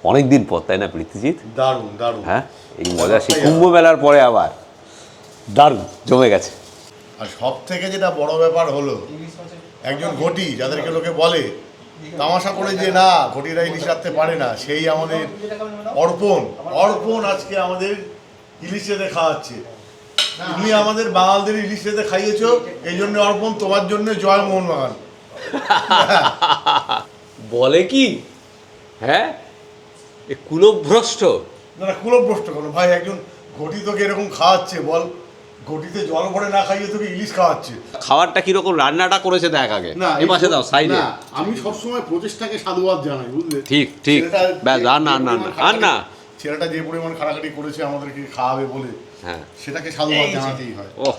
[SPEAKER 1] অনেক দিন পর, তাই না প্রীতিজিৎ?
[SPEAKER 2] দারুণ দারুণ।
[SPEAKER 1] হ্যাঁ, এই মজা সেই কুম্ভ মেলার পরে আবার দারুণ জমে গেছে।
[SPEAKER 2] আর সব থেকে যেটা বড় ব্যাপার হলো, একজন ঘটি যাদেরকে লোকে বলে তামাশা করে যে না ঘটিরা ইলিশ রাখতে পারে না, সেই আমাদের অর্পণ। অর্পণ আজকে আমাদের ইলিশ রেঁধে খাওয়াচ্ছে। তুমি আমাদের বাঙালদের ইলিশ রেঁধে খাইয়েছো, এই জন্য অর্পণ তোমার জন্য জয় মোহনবাগান।
[SPEAKER 1] বলে কি? হ্যাঁ, এ কুলভ্রষ্ট।
[SPEAKER 2] না না, কুলভ্রষ্ট কোনো ভাই, একজন ঘটি তোকে এরকম খাওয়াচ্ছে, বল
[SPEAKER 5] ঘটিতে জল ভরে না খাইয়ে তোকে ইলিশ খাওয়াচ্ছে।
[SPEAKER 1] খাবারটা কিরকম রান্নাটা করেছে দেখ আগে, এ পাশে দাও সাইডে।
[SPEAKER 5] না, আমি সবসময় প্রচেষ্টাকে সাধুবাদ জানাই, বুঝলে?
[SPEAKER 1] ঠিক ঠিক,
[SPEAKER 5] ছেলেটা
[SPEAKER 1] ব্যাস আর না
[SPEAKER 5] যে
[SPEAKER 1] না
[SPEAKER 5] পরিমাণ
[SPEAKER 1] আর না।
[SPEAKER 5] ছেলেটা যে পরিমাণ খাটাখাটি করেছে আমাদেরকে খাওয়াবে বলে,
[SPEAKER 1] হ্যাঁ,
[SPEAKER 5] সেটাকে সাধুবাদ জানাতেই হয়।
[SPEAKER 1] ওহ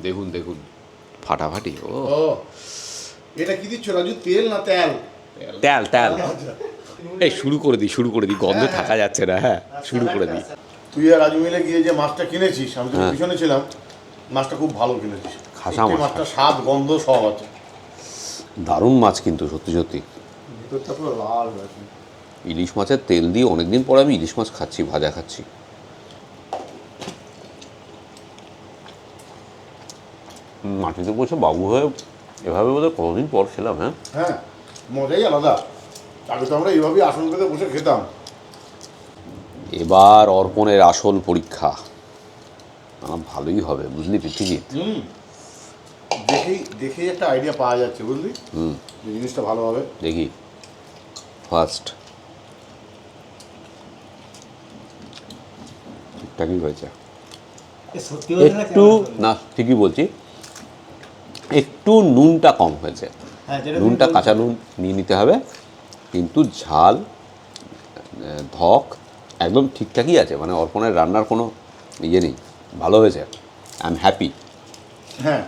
[SPEAKER 1] দেখুন দেখুন ফাটাফাটি। ও
[SPEAKER 5] ও, এটা কি দিচ্ছ রাজু, তেল না তেল?
[SPEAKER 1] তেল তেল। এই শুরু করে দিই, গন্ধে থাকা যাচ্ছে না। হ্যাঁ শুরু করে দিই।
[SPEAKER 5] তুই আর রাজু মিলে গিয়ে যে মাছটা কিনেছিস, আমি তো
[SPEAKER 1] হ্যাঁ।
[SPEAKER 5] পিছনে ছিলাম, মাছটা খুব ভালো কিনেছিস।
[SPEAKER 1] খাসা
[SPEAKER 5] সত্যি
[SPEAKER 1] মাছ।
[SPEAKER 5] মাছটা স্বাদ গন্ধ সব আছে।
[SPEAKER 1] দারুণ মাছ কিন্তু সত্যি সত্যি।
[SPEAKER 5] ভিতরটা পুরো লাল হয়েছে।
[SPEAKER 1] ইলিশ মাছের তেল দিয়ে অনেকদিন পরে আমি ইলিশ মাছ খাচ্ছি, ভাজা খাচ্ছি। মাটিতে বসে বাবু হয়ে এভাবে বোধহয় কতদিন পর ছিলাম। হ্যাঁ
[SPEAKER 5] হ্যাঁ, মজাই আলাদা। আগে তো আমরা এইভাবেই আসন পেতে বসে খেতাম।
[SPEAKER 1] এবার অর্পণের আসল পরীক্ষা ভালোই হবে, বুঝলি পৃথিবীর।
[SPEAKER 5] দেখেই একটা আইডিয়া পাওয়া যাচ্ছে, বুঝলি? যে জিনিসটা ভালো হবে।
[SPEAKER 1] দেখি ফার্স্ট ঠিকঠাকই হয়েছে।
[SPEAKER 4] সত্যি
[SPEAKER 1] একটু না, ঠিকই বলছি, একটু নুনটা কম হয়েছে। নুনটা কাঁচা নুন নিয়ে নিতে হবে, কিন্তু ঝাল ধক একদম ঠিকঠাকই আছে। মানে অর্পণের রান্নার কোনো ইয়ে নেই, ভালো হয়েছে। I am happy.
[SPEAKER 5] হ্যাঁ,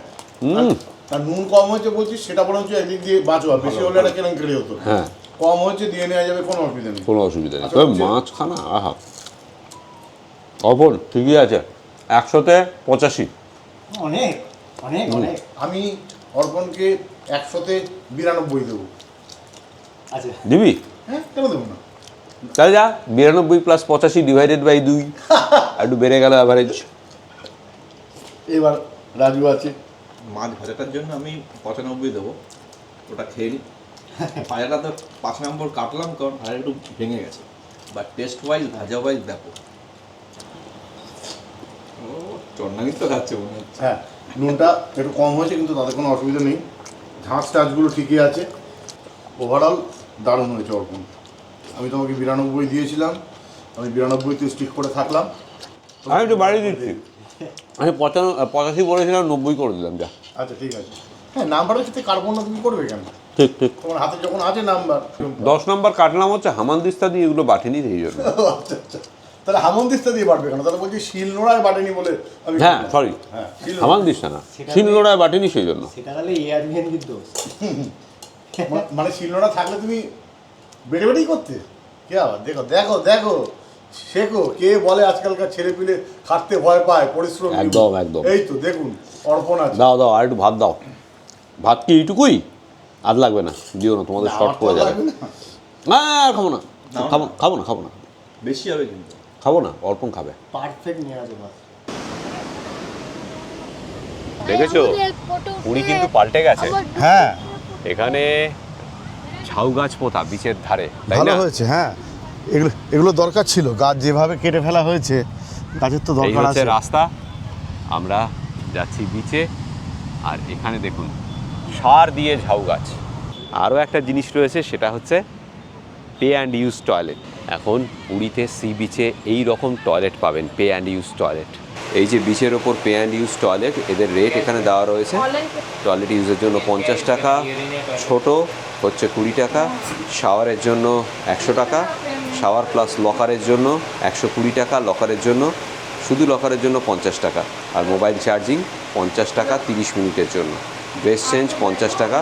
[SPEAKER 5] আর নুন কম হয়েছে বলছিস, সেটা বরঞ্চ একদিক দিয়ে বাঁচবা। বেশি হলে এটা কেন কেড়ে হতো।
[SPEAKER 1] হ্যাঁ,
[SPEAKER 5] কম হয়েছে দিয়ে নেওয়া যাবে, কোনো অসুবিধা নেই।
[SPEAKER 1] কোনো অসুবিধা নেই।
[SPEAKER 5] আচ্ছা,
[SPEAKER 1] তবে
[SPEAKER 5] বলছি-
[SPEAKER 1] মাছ খানা আহা, অর্পণ ঠিকই আছে। 100-তে 85।
[SPEAKER 4] অনেক অনেক অনেক।
[SPEAKER 5] আমি অর্পণকে 100-তে 92 দেবো।
[SPEAKER 4] আচ্ছা,
[SPEAKER 5] দিবি? হ্যাঁ, কেন দেবো না?
[SPEAKER 1] তাহলে যা 92 + 85 ডিভাইডেড বাই 2, একটু বেড়ে গেল অ্যাভারেজ।
[SPEAKER 5] এবার রাজু আছে।
[SPEAKER 3] মাছ ভাজাটার জন্য আমি 95 দেবো, ওটা খেয়ে নিই। ভাজাটা তো 5 নম্বর কাটলাম, কারণ ভাজা একটু ভেঙে গেছে, বাট টেস্ট ওয়াইজ ভাজা ওয়াইজ দেখো। ও চন্নাগির তো খাচ্ছে মনে হচ্ছে।
[SPEAKER 5] হ্যাঁ, নুনটা একটু কম হয়েছে, কিন্তু তাতে কোনো অসুবিধা নেই। ঝাঁস টাঁচগুলো ঠিকই আছে। ওভারঅল দারুণ হয়েছে অর্পণ। আমি তোমাকে 92 দিয়েছিলাম, আমি 92-তে স্টিক করে থাকলাম।
[SPEAKER 1] আমি একটু বাড়িয়ে দিচ্ছি। আমি 85 বলেছিলাম, 90 করে দিলাম। যা
[SPEAKER 5] আচ্ছা, ঠিক আছে। হ্যাঁ, নাম্বারের সাথে কার্বন না তুমি করবে কেন?
[SPEAKER 1] ঠিক ঠিক।
[SPEAKER 5] তোমার হাতে যখন আছে নাম্বার।
[SPEAKER 1] 10 নম্বর কাটলাম হচ্ছে হামানদিস্তা দিয়ে, এগুলো বাটেনি এই জন্য।
[SPEAKER 5] আচ্ছা আচ্ছা, তাহলে হামন্দিস্তা দিয়ে বাড়বে কেন? তাহলে বলছি শিল নোড়ায় বাটেনি বলে আমি।
[SPEAKER 1] হ্যাঁ সরি,
[SPEAKER 5] হ্যাঁ,
[SPEAKER 1] হামানদিস্তা না, শিলনোড়ায় বাটেনি সেই জন্য।
[SPEAKER 4] সেটা তাহলে এয়ারবিএনবির দোষ।
[SPEAKER 5] মানে শিল নোড়া থাকলে তুমি বেড়ে বেড়েই করতে। কে আবার দেখো দেখো দেখো, শেখো। কে বলে আজকালকার ছেলে পিলে খাটতে ভয় পায়, পরিশ্রম নেই।
[SPEAKER 1] একদম, একদম।
[SPEAKER 5] এই তো দেখুন, অর্পণ আছে।
[SPEAKER 1] দাও দাও, আর একটু ভাত দাও। ভাত কি এইটুকুই? আর লাগবে না, দিও না, তোমাদের
[SPEAKER 5] না,
[SPEAKER 1] শর্ট
[SPEAKER 5] আমার তো
[SPEAKER 1] পড়ে যাবে।
[SPEAKER 5] লাগবে না।
[SPEAKER 1] না আর খাবো না, খাবো না
[SPEAKER 3] বেশি হবে কিন্তু।
[SPEAKER 1] খাবো না, অর্পণ খাবে।
[SPEAKER 4] পারফেক্ট নিয়ে আসো বাস।
[SPEAKER 1] দেখেছো পুরী কিন্তু পাল্টে গেছে।
[SPEAKER 5] হ্যাঁ,
[SPEAKER 1] এখানে ঝাউ গাছ পোতা বিচের ধারে, তাই
[SPEAKER 5] ভালো
[SPEAKER 1] না?
[SPEAKER 5] হয়েছে। হ্যাঁ, এগুলো দরকার ছিল। গাছ যেভাবে কেটে ফেলা হয়েছে, গাছের তো
[SPEAKER 1] এই
[SPEAKER 5] দরকার
[SPEAKER 1] হচ্ছে
[SPEAKER 5] আছে।
[SPEAKER 1] রাস্তা, আমরা যাচ্ছি বিচে। আর এখানে দেখুন সার দিয়ে ঝাউ গাছ। আরও একটা জিনিস রয়েছে, সেটা হচ্ছে পে অ্যান্ড ইউজ টয়লেট। এখন পুরীতে সি বিচে এই রকম টয়লেট পাবেন, পে অ্যান্ড ইউজ টয়লেট। এই যে বিচের ওপর পে অ্যান্ড ইউজ টয়লেট, এদের রেট এখানে দেওয়া রয়েছে। টয়লেট ইউজের জন্য 50 টাকা, ছোট হচ্ছে 20 টাকা, শাওয়ারের জন্য 100 টাকা, শাওয়ার প্লাস লকারের জন্য 120 টাকা, লকারের জন্য শুধু লকারের জন্য 50 টাকা, আর মোবাইল চার্জিং 50 টাকা 30 মিনিটের জন্য, ড্রেস চেঞ্জ 50 টাকা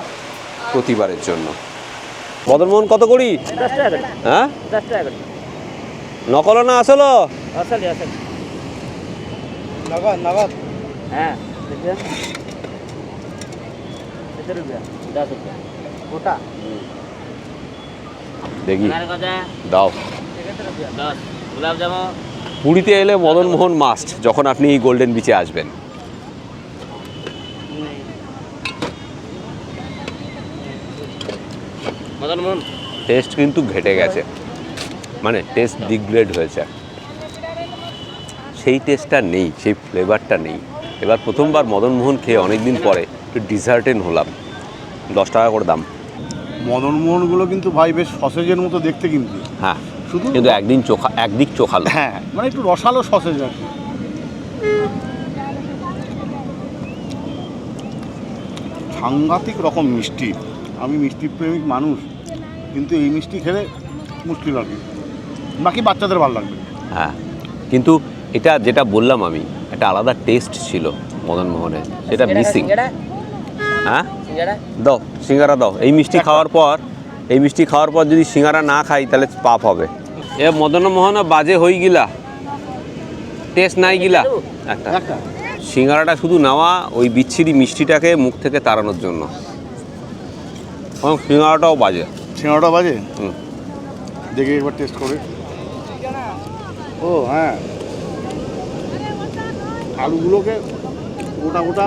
[SPEAKER 1] প্রতিবারের জন্য। মদনমোহন কত করি?
[SPEAKER 6] 10 টাকা।
[SPEAKER 1] হ্যাঁ
[SPEAKER 6] 10 টাকা।
[SPEAKER 1] নকল না আসলো?
[SPEAKER 6] আসলে নগদ নগদ। হ্যাঁ দেখবেন। কত রুপিয়া? 10 রুপিয়া গোটা।
[SPEAKER 1] দেখি
[SPEAKER 6] কথা
[SPEAKER 1] দাও।
[SPEAKER 6] 10 গোলাপ জামু।
[SPEAKER 1] পুরীতে এলে মদনমোহন মাস্ট, যখন আপনি গোল্ডেন বিচে আসবেন।
[SPEAKER 6] মদনমোহন
[SPEAKER 1] টেস্ট কিন্তু ঘেটে গেছে, মানে টেস্ট ডিগ্রেড হয়েছে। সেই টেস্টটা নেই, সেই ফ্লেভারটা নেই। এবার প্রথমবার মদনমোহন খেয়ে অনেকদিন পরে একটু ডিজার্টেন হলাম। 10 টাকা করে দাম।
[SPEAKER 5] মদনমোহনগুলো কিন্তু ভাই বেশ সসেজের মতো দেখতে, কিন্তু
[SPEAKER 1] হ্যাঁ
[SPEAKER 5] শুধু
[SPEAKER 1] কিন্তু একদিক চোখালো।
[SPEAKER 5] হ্যাঁ, মানে একটু রসালো সসেজ আর কি। সাংঘাতিক রকম মিষ্টি। আমি মিষ্টি প্রেমিক মানুষ, কিন্তু এই মিষ্টি খেলে মুশকিল আর কি, বাকি বাচ্চাদের ভালো লাগবে।
[SPEAKER 1] হ্যাঁ, কিন্তু এটা যেটা বললাম আমি, একটা আলাদা টেস্ট ছিল মদন মোহনে, সেটা মিসিং। হ্যাঁ দাও, সিঙ্গারা দাও। এই মিষ্টি খাওয়ার পর যদি সিঙ্গারা না খাই তাহলে পাপ হবে। এ মদন মোহন বাজে হয়ে গিলা, টেস্ট নাই গিলা। একটা সিঙ্গারাটা শুধু নেওয়া ওই বিচ্ছিরি মিষ্টিটাকে মুখ থেকে তাড়ানোর জন্য। সিঙ্গারাটাও বাজে।
[SPEAKER 5] সিঙ্গারাটা বাজে?
[SPEAKER 1] হুম,
[SPEAKER 5] দেখি একবার টেস্ট করে। ও হ্যাঁ, আলুগুলোকে গোটা গোটা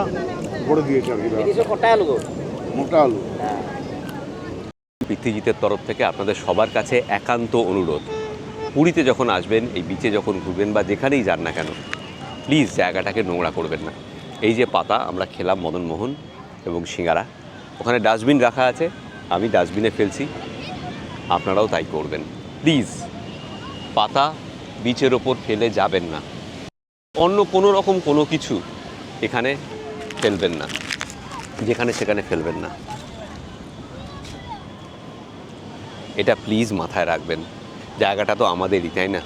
[SPEAKER 5] করে দিয়েছে আর কি, মোটা আলু।
[SPEAKER 1] পৃথ্বীজিতের তরফ থেকে আপনাদের সবার কাছে একান্ত অনুরোধ, পুরীতে যখন আসবেন, এই বিচে যখন ঘুরবেন বা যেখানেই যান না কেন, প্লিজ জায়গাটাকে নোংরা করবেন না। এই যে পাতা আমরা খেলাম মদন মোহন এবং সিঙ্গারা, ওখানে ডাস্টবিন রাখা আছে, আমি ডাস্টবিনে ফেলছি, আপনারাও তাই করবেন। প্লিজ পাতা বিচের ওপর ফেলে যাবেন না, অন্য কোনো রকম কোনো কিছু এখানে ফেলবেন না, যেখানে সেখানে ফেলবেন না, এটা প্লিজ মাথায় রাখবেন। জায়গাটা তো আমাদেরই, তাই না?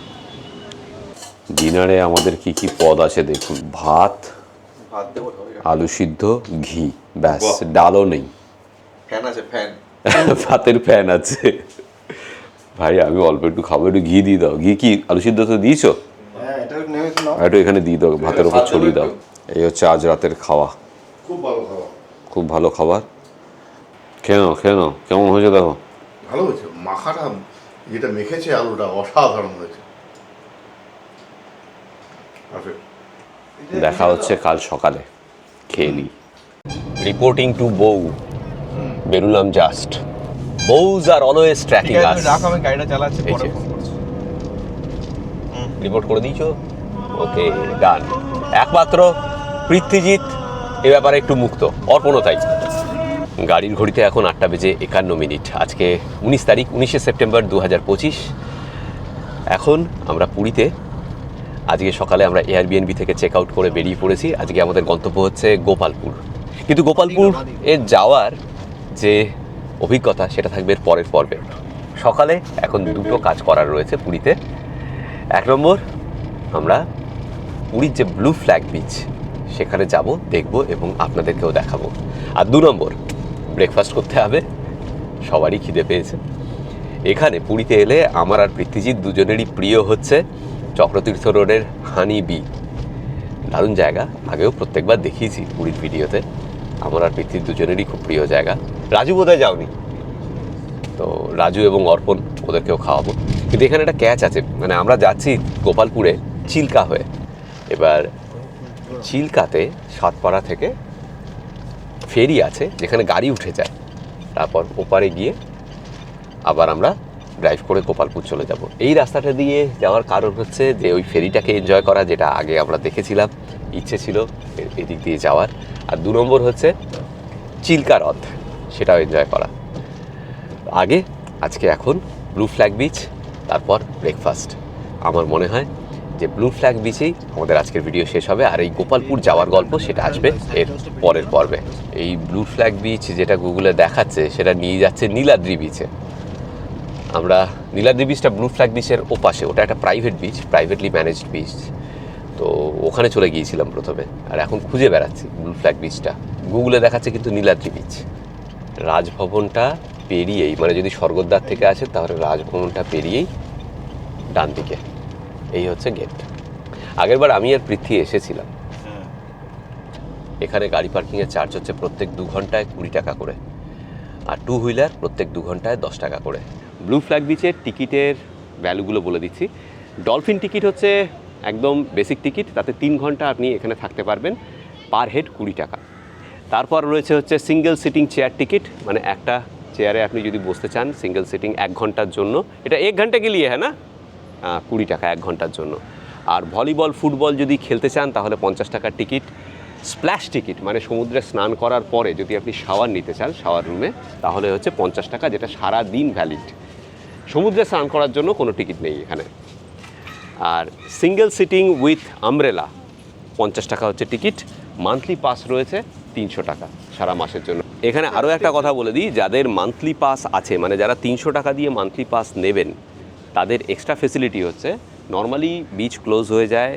[SPEAKER 1] ডিনারে আমাদের কি কি পদ আছে দেখুন। ভাত, আলু সিদ্ধ, ঘি, ব্যাস, ডালও নেই।
[SPEAKER 3] ফ্যান আছে, ফ্যান।
[SPEAKER 1] ভাতের ফ্যান আছে। ভাই আমি অল্প একটু খাবো, একটু ঘি দিয়ে দাও। ঘি কি আলু সিদ্ধ তো দিয়েছো? একটু এখানে দিয়ে দাও, ভাতের ওপর ছড়িয়ে দাও। এই হচ্ছে আজ রাতের খাওয়া।
[SPEAKER 2] খুব ভালো খাওয়া,
[SPEAKER 1] খুব ভালো খাবার। খেয়ে নাও কেমন হয়েছে দেখো।
[SPEAKER 2] ভালো হয়েছে, মাখাটা যেটা মেখেছে আলুটা অসাধারণ হয়েছে।
[SPEAKER 1] দেখা হচ্ছে কাল সকালে, খেয়ে নিই। রিপোর্টিং টু বউ, বেরুলাম জাস্ট। বউজ আর অলওয়েজ ট্র্যাকিং আস।
[SPEAKER 3] আমি গাড়িটা চালাচ্ছি, পরে
[SPEAKER 1] এই যে।
[SPEAKER 3] ফোন করছি।
[SPEAKER 1] রিপোর্ট করে দিয়েছো? ওকে, ডান। একমাত্র পৃথ্বীজিৎ এ ব্যাপারে একটু মুক্ত, অর্পণও তাই। গাড়ির ঘড়িতে এখন 8:51। আজকে 19 তারিখ, 19শে সেপ্টেম্বর 2025। এখন আমরা পুরীতে। আজকে সকালে আমরা এয়ারবিএনবি থেকে চেক আউট করে বেরিয়ে পড়েছি। আজকে আমাদের গন্তব্য হচ্ছে গোপালপুর। কিন্তু গোপালপুর এর যাওয়ার যে অভিজ্ঞতা সেটা থাকবে পরের পর্বে। সকালে এখন দুটো কাজ করার রয়েছে পুরীতে। 1 নম্বর, আমরা পুরীর যে ব্লু ফ্ল্যাগ বিচ সেখানে যাব, দেখব এবং আপনাদেরকেও দেখাবো। আর 2 নম্বর, ব্রেকফাস্ট করতে হবে, সবারই খিদে পেয়েছে। এখানে পুরীতে এলে আমার আর পৃথ্বীজিৎ দুজনেরই প্রিয় হচ্ছে চক্রতীর্থ রোডের হানি বি। দারুণ জায়গা, আগেও প্রত্যেকবার দেখিয়েছি পুরীর ভিডিওতে। আমার আর পৃথ্বীর দুজনেরই খুব প্রিয় জায়গা। রাজু বোধহয় যাওনি, তো রাজু এবং অর্পণ, ওদেরকেও খাওয়াবো। কিন্তু এখানে একটা ক্যাচ আছে, মানে আমরা যাচ্ছি গোপালপুরে চিল্কা হয়ে। এবার চিল্কাতে সাতপাড়া থেকে ফেরি আছে যেখানে গাড়ি উঠে যায়, তারপর ওপারে গিয়ে আবার আমরা ড্রাইভ করে গোপালপুর চলে যাব। এই রাস্তাটা দিয়ে যাওয়ার কারণ হচ্ছে যে ওই ফেরিটাকে এনজয় করা, যেটা আগে আমরা দেখেছিলাম, ইচ্ছে ছিল এদিক দিয়ে যাওয়ার। আর 2 নম্বর হচ্ছে চিল্কা হ্রদ, সেটাও এনজয় করা। এখন ব্লু ফ্ল্যাগ বিচ, তারপর ব্রেকফাস্ট। আমার মনে হয় যে ব্লু ফ্ল্যাগ বিচেই আমাদের আজকের ভিডিও শেষ হবে, আর এই গোপালপুর যাওয়ার গল্প সেটা আসবে এর পরের পর্বে। এই ব্লু ফ্ল্যাগ বিচ যেটা গুগলে দেখাচ্ছে সেটা নিয়ে যাচ্ছে নীলাদ্রি বিচে। আমরা নীলাদ্রি বিচটা ব্লু ফ্ল্যাগ বিচের ওপাশে, ওটা একটা private beach, privately managed beach. তো ওখানে চলে গিয়েছিলাম প্রথমে, আর এখন খুঁজে বেড়াচ্ছি ব্লু ফ্ল্যাগ বিচটা। গুগলে দেখাচ্ছে কিন্তু নীলাদ্রি বিচ। রাজভবনটা পেরিয়েই, মানে যদি স্বর্গদ্বার থেকে আসে তাহলে রাজভবনটা পেরিয়েই ডান দিকে, এই হচ্ছে গেট। আগেরবার আমি আর পৃথ্বী এসেছিলাম। এখানে গাড়ি পার্কিংয়ের চার্জ হচ্ছে প্রত্যেক 2 ঘন্টায় 20 টাকা করে, আর 2 হুইলার প্রত্যেক 2 ঘন্টায় 10 টাকা করে। ব্লু ফ্ল্যাগ বিচের টিকিটের ভ্যালুগুলো বলে দিচ্ছি। ডলফিন টিকিট হচ্ছে একদম বেসিক টিকিট, তাতে 3 ঘন্টা আপনি এখানে থাকতে পারবেন, পার হেড 20 টাকা। তারপর রয়েছে হচ্ছে সিঙ্গেল সিটিং চেয়ার টিকিট, মানে একটা চেয়ারে আপনি যদি বসতে চান সিঙ্গেল সিটিং 1 ঘন্টার জন্য, এটা 1 ঘন্টা কে লিয়ে হ্যাঁ না, 20 টাকা 1 ঘন্টার জন্য। আর ভলিবল ফুটবল যদি খেলতে চান তাহলে 50 টাকার টিকিট। স্প্ল্যাশ টিকিট, মানে সমুদ্রে স্নান করার পরে যদি আপনি শাওয়ার নিতে চান শাওয়ার রুমে, তাহলে হচ্ছে 50 টাকা, যেটা সারা দিন ভ্যালিড। সমুদ্রে স্নান করার জন্য কোনো টিকিট নেই এখানে। আর সিঙ্গেল সিটিং উইথ আমব্রেলা 50 টাকা হচ্ছে টিকিট। মান্থলি পাস রয়েছে 300 টাকা সারা মাসের জন্য। এখানে আরও একটা কথা বলে দিই, যাদের মান্থলি পাস আছে, মানে যারা 300 টাকা দিয়ে মান্থলি পাস নেবেন, তাদের এক্সট্রা ফেসিলিটি হচ্ছে নর্মালি বিচ ক্লোজ হয়ে যায়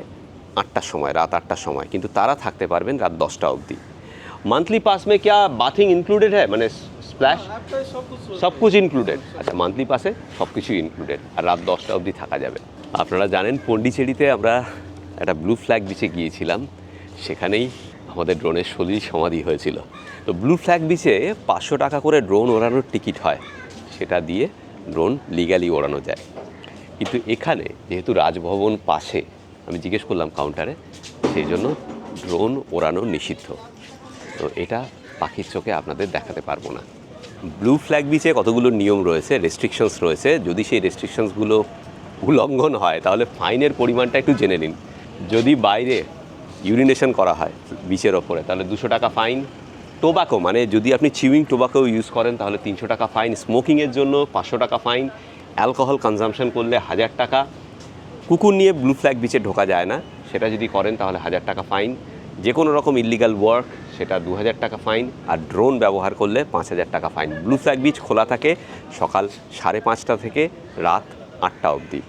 [SPEAKER 1] 8টার সময়, রাত 8টার সময়, কিন্তু তারা থাকতে পারবেন রাত 10টা অবধি। मंथली पास में क्या बाथिंग इंक्लूडेड है, मैंने स्प्लैश सब कुछ इंक्लूडेड? अच्छा, मंथली पासे सब কিছু ইনক্লুডেড, আর রাত 10টা অবধি থাকা যাবে। আপনারা জানেন পন্ডিচেরিতে আমরা একটা ব্লু ফ্ল্যাগ বিচে গিয়েছিলাম, সেখানেই আমাদের ড্রোনের সলিল সমাধি হয়েছিল। তো ব্লু ফ্ল্যাগ বিচে 500 টাকা করে ড্রোন ওড়ানোর টিকিট হয়, সেটা দিয়ে ড্রোন লিগ্যালি ওড়ানো যায়। কিন্তু এখানে যেহেতু রাজভবন পাশে, আমি জিজ্ঞেস করলাম কাউন্টারে, সেই জন্য ড্রোন ওড়ানো নিষিদ্ধ। তো এটা পাখির চোখে আপনাদের দেখাতে পারবো না। ব্লু ফ্ল্যাগ বিচে কতগুলো নিয়ম রয়েছে, রেস্ট্রিকশনস রয়েছে। যদি সেই রেস্ট্রিকশনসগুলো উল্লঙ্ঘন হয় তাহলে ফাইনের পরিমাণটা একটু জেনে নিন। যদি বাইরে ইউরিনেশন করা হয় বিচের ওপরে তাহলে 200 টাকা ফাইন। টোবাকো, মানে যদি আপনি চিউইং টোবাকো ইউজ করেন তাহলে 300 টাকা ফাইন। স্মোকিংয়ের জন্য 500 টাকা ফাইন। অ্যালকোহল কনজামশন করলে 1000 টাকা। কুকুর নিয়ে ব্লু ফ্ল্যাগ বিচে ঢোকা যায় না, সেটা যদি করেন তাহলে 1000 টাকা ফাইন। যে কোনো রকম ইলিগাল ওয়ার্ক, সেটা 2000 টাকা ফাইন। আর ড্রোন ব্যবহার করলে 5000 টাকা ফাইন। ব্লু ফ্ল্যাগ বিচ খোলা থাকে সকাল 5:30 থেকে রাত 8টা অবধি।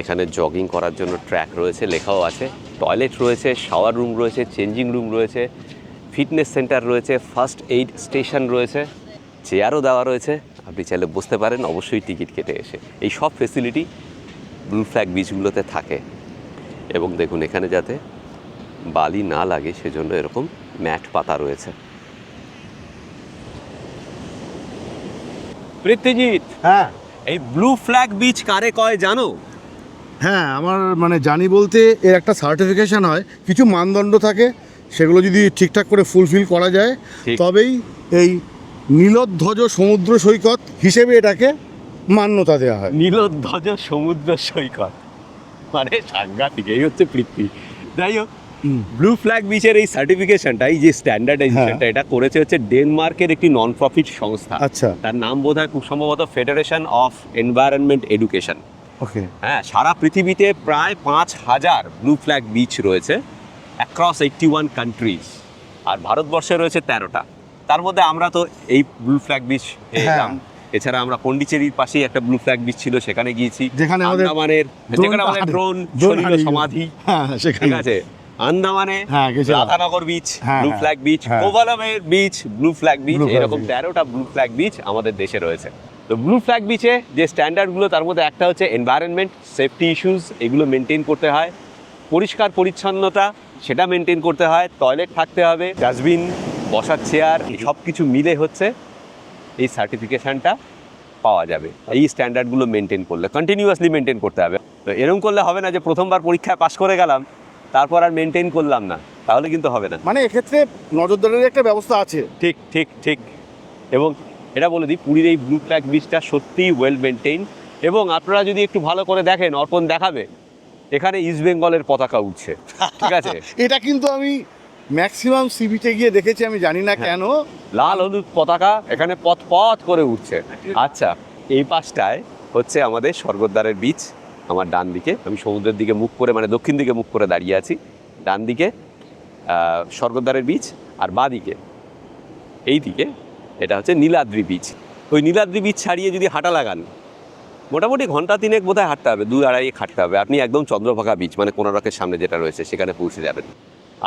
[SPEAKER 1] এখানে জগিং করার জন্য ট্র্যাক রয়েছে, লেখাও আছে। টয়লেট রয়েছে, শাওয়ার রুম রয়েছে, চেঞ্জিং রুম রয়েছে, ফিটনেস সেন্টার রয়েছে, ফার্স্ট এইড স্টেশন রয়েছে, চেয়ারও দেওয়া রয়েছে। আপনি চাইলে বসতে পারেন, অবশ্যই টিকিট কেটে এসে। এই সব ফেসিলিটি ব্লু ফ্ল্যাগ বিচগুলোতে থাকে। এবং দেখুন এখানে যাতে বালি না লাগে সেজন্য এরকম ম্যাট পাতা রয়েছে। পৃথ্বীজিৎ,
[SPEAKER 5] হ্যাঁ
[SPEAKER 1] এই ব্লু ফ্ল্যাগ বিচ কারে কয় জানো?
[SPEAKER 5] হ্যাঁ, আমার মানে জানি বলতে এর একটা সার্টিফিকেশন হয়, কিছু মানদণ্ড থাকে, সেগুলো যদি ঠিকঠাক করে ফুলফিল করা যায়
[SPEAKER 1] ঠিক।
[SPEAKER 5] তবেই এই নীলধ্বজ সমুদ্র সৈকত হিসেবে এটাকে মান্যতা দেওয়া হয়।
[SPEAKER 1] নীলধ্বজ সমুদ্র সৈকত মানে সাংঘাতিক, এই হচ্ছে পৃথ্বী। যাই হোক, ব্লু ফ্ল্যাগ বিচের এই সার্টিফিকেশনটা, এই যে স্ট্যান্ডার্ডাইজেশনটা, এটা করেছে হচ্ছে ডেনমার্কের একটি নন প্রফিট সংস্থা।
[SPEAKER 5] আচ্ছা,
[SPEAKER 1] তার নাম বোধহয় খুব সম্ভবত ফেডারেশন অফ এনভায়রনমেন্ট এডুকেশন।
[SPEAKER 5] ওকে।
[SPEAKER 1] হ্যাঁ, সারা পৃথিবীতে প্রায় 5000 ব্লু ফ্ল্যাগ বিচ রয়েছে অ্যাক্রস 81 কান্ট্রিজ, আর ভারতবর্ষে রয়েছে 13টা। তার মধ্যে আমরা তো এই ব্লু ফ্ল্যাগ বিচ পেলাম। এছাড়া আমরা পন্ডিচেরির পাশেই একটা ব্লু ফ্ল্যাগ বিচ ছিল, সেখানে গিয়েছি।
[SPEAKER 5] যেখানে আমাদের
[SPEAKER 1] ড্রোন সমাধি, ঠিক আছে। আন্দামানে Radhanagar beach blue flag beach, কোভালামের বিচ ব্লু ফ্ল্যাগ বিচ, এরকম 13টা ব্লু ফ্ল্যাগ বিচ আমাদের দেশে রয়েছে। তো ব্লু ফ্ল্যাগ বিচে যে স্ট্যান্ডার্ডগুলো, তার মধ্যে একটা হচ্ছে এনভায়রনমেন্ট, সেফটি ইস্যুস, এগুলো মেনটেন করতে হয়। পরিষ্কার পরিচ্ছন্নতা, সেটা মেনটেন করতে হয়। টয়লেট থাকতে হবে, ডাস্টবিন, বসার চেয়ার, সব কিছু মিলে হচ্ছে এই সার্টিফিকেশনটা পাওয়া যাবে। এই স্ট্যান্ডার্ডগুলো মেনটেন করলে, কন্টিনিউয়াসলি মেনটেন করতে হবে। তো এরকম করলে হবে না যে প্রথমবার পরীক্ষায় পাশ করে গেলাম তারপর আর মেনটেন করলাম না, তাহলে কিন্তু হবে না।
[SPEAKER 5] মানে এক্ষেত্রে নজরদারির একটা ব্যবস্থা আছে।
[SPEAKER 1] ঠিক ঠিক ঠিক। এবং এটা বলে দিই, পুরীর এই ব্লু ফ্ল্যাগ বিচটা সত্যিই ওয়েল মেনটেইন। এবং আপনারা যদি একটু ভালো করে দেখেন, অর্পণ দেখাবে, এখানে ইস্ট বেঙ্গলের পতাকা উঠছে, ঠিক আছে।
[SPEAKER 5] এটা কিন্তু আমি ম্যাক্সিমাম সি বিচে গিয়ে দেখেছি, আমি জানি না কেন
[SPEAKER 1] লাল হলুদ পতাকা এখানে পথ পথ করে উঠছে। আচ্ছা, এই পাশটায় হচ্ছে আমাদের স্বর্গদ্বারের বিচ। আমার ডান দিকে, আমি সমুদ্রের দিকে মুখ করে, মানে দক্ষিণ দিকে মুখ করে দাঁড়িয়ে আছি। ডান দিকে স্বর্গদ্বারের বিচ, আর বাঁ দিকে এই দিকে এটা হচ্ছে নীলাদ্রি বিচ। ওই নীলাদ্রি বিচ ছাড়িয়ে যদি হাঁটা লাগান, মোটামুটি ঘন্টা 3 বোধহয় হাঁটতে হবে, 2-2.5 হাঁটতে হবে, আপনি একদম চন্দ্রভাগা বিচ, মানে কোনারকের সামনে যেটা রয়েছে, সেখানে পৌঁছে যাবেন।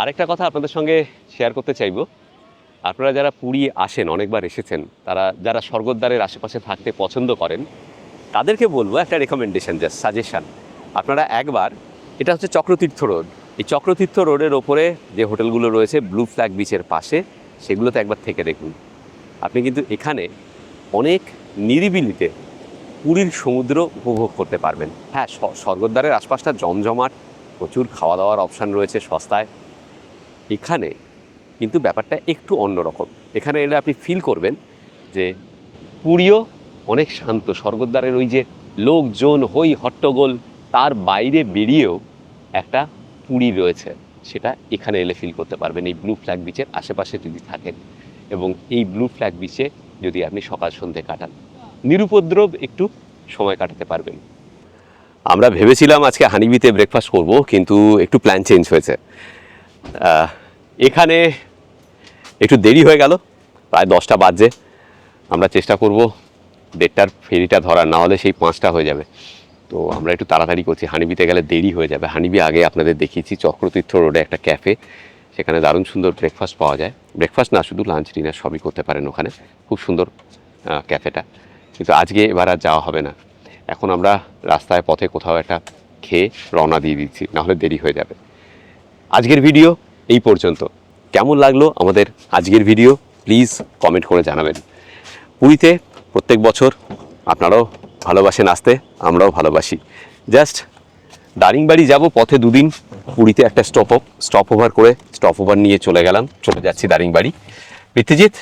[SPEAKER 1] আরেকটা কথা আপনাদের সঙ্গে শেয়ার করতে চাইবো, আপনারা যারা পুরী আসেন, অনেকবার এসেছেন, তারা যারা স্বর্গদ্বারের আশেপাশে থাকতে পছন্দ করেন, তাদেরকে বলবো একটা রেকমেন্ডেশন, জাস্ট সাজেশান। আপনারা একবার, এটা হচ্ছে চক্রতীর্থ রোড, এই চক্রতীর্থ রোডের ওপরে যে হোটেলগুলো রয়েছে ব্লু ফ্ল্যাগ বিচের পাশে, সেগুলোতে একবার থেকে দেখুন। আপনি কিন্তু এখানে অনেক নিরিবিলিতে পুরীর সমুদ্র উপভোগ করতে পারবেন। হ্যাঁ, স্বর্গদ্বারের আশপাশটা জমজমাট, প্রচুর খাওয়া দাওয়ার অপশান রয়েছে সস্তায়। এখানে কিন্তু ব্যাপারটা একটু অন্যরকম। এখানে এলে আপনি ফিল করবেন যে পুরীও অনেক শান্ত। স্বর্গদ্বারের ওই যে লোকজন, হই হট্টগোল, তার বাইরে বেরিয়েও একটা পুরী রয়েছে, সেটা এখানে এলে ফিল করতে পারবেন এই ব্লু ফ্ল্যাগ বিচের আশেপাশে যদি থাকেন। এবং এই ব্লু ফ্ল্যাগ বিচে যদি আপনি সকাল সন্ধ্যে কাটান, নিরুপদ্রব একটু সময় কাটাতে পারবেন। আমরা ভেবেছিলাম আজকে হানিবিতে ব্রেকফাস্ট করব, কিন্তু একটু প্ল্যান চেঞ্জ হয়েছে। এখানে একটু দেরি হয়ে গেল, প্রায় 10টা বাজে। আমরা চেষ্টা করব 1:30টার ফেরিটা ধরার, না হলে সেই 5টা হয়ে যাবে। তো আমরা একটু তাড়াতাড়ি করছি, হানিবিতে গেলে দেরি হয়ে যাবে। হানিবি আগে আপনাদের দেখিয়েছি, চক্রতীর্থ রোডে একটা ক্যাফে, সেখানে দারুণ সুন্দর ব্রেকফাস্ট পাওয়া যায়। ব্রেকফাস্ট না, শুধু লাঞ্চ ডিনার সবই করতে পারেন ওখানে, খুব সুন্দর ক্যাফেটা। কিন্তু আজকে এবার আর যাওয়া হবে না। এখন আমরা রাস্তায় পথে কোথাও একটা খেয়ে রওনা দিয়ে দিচ্ছি, নাহলে দেরি হয়ে যাবে। আজকের ভিডিও এই পর্যন্ত। কেমন লাগলো আমাদের আজকের ভিডিও প্লিজ কমেন্ট করে জানাবেন। পুরীতে প্রত্যেক বছর আপনারাও ভালোবাসেন আসতে, আমরাও ভালোবাসি। জাস্ট দারিংবাড়ি যাব, পথে 2 দিন পুরীতে একটা স্টপ ওভার করে স্টপ ওভার নিয়ে চলে যাচ্ছি দারিংবাড়ি। পৃথ্বীজিৎ,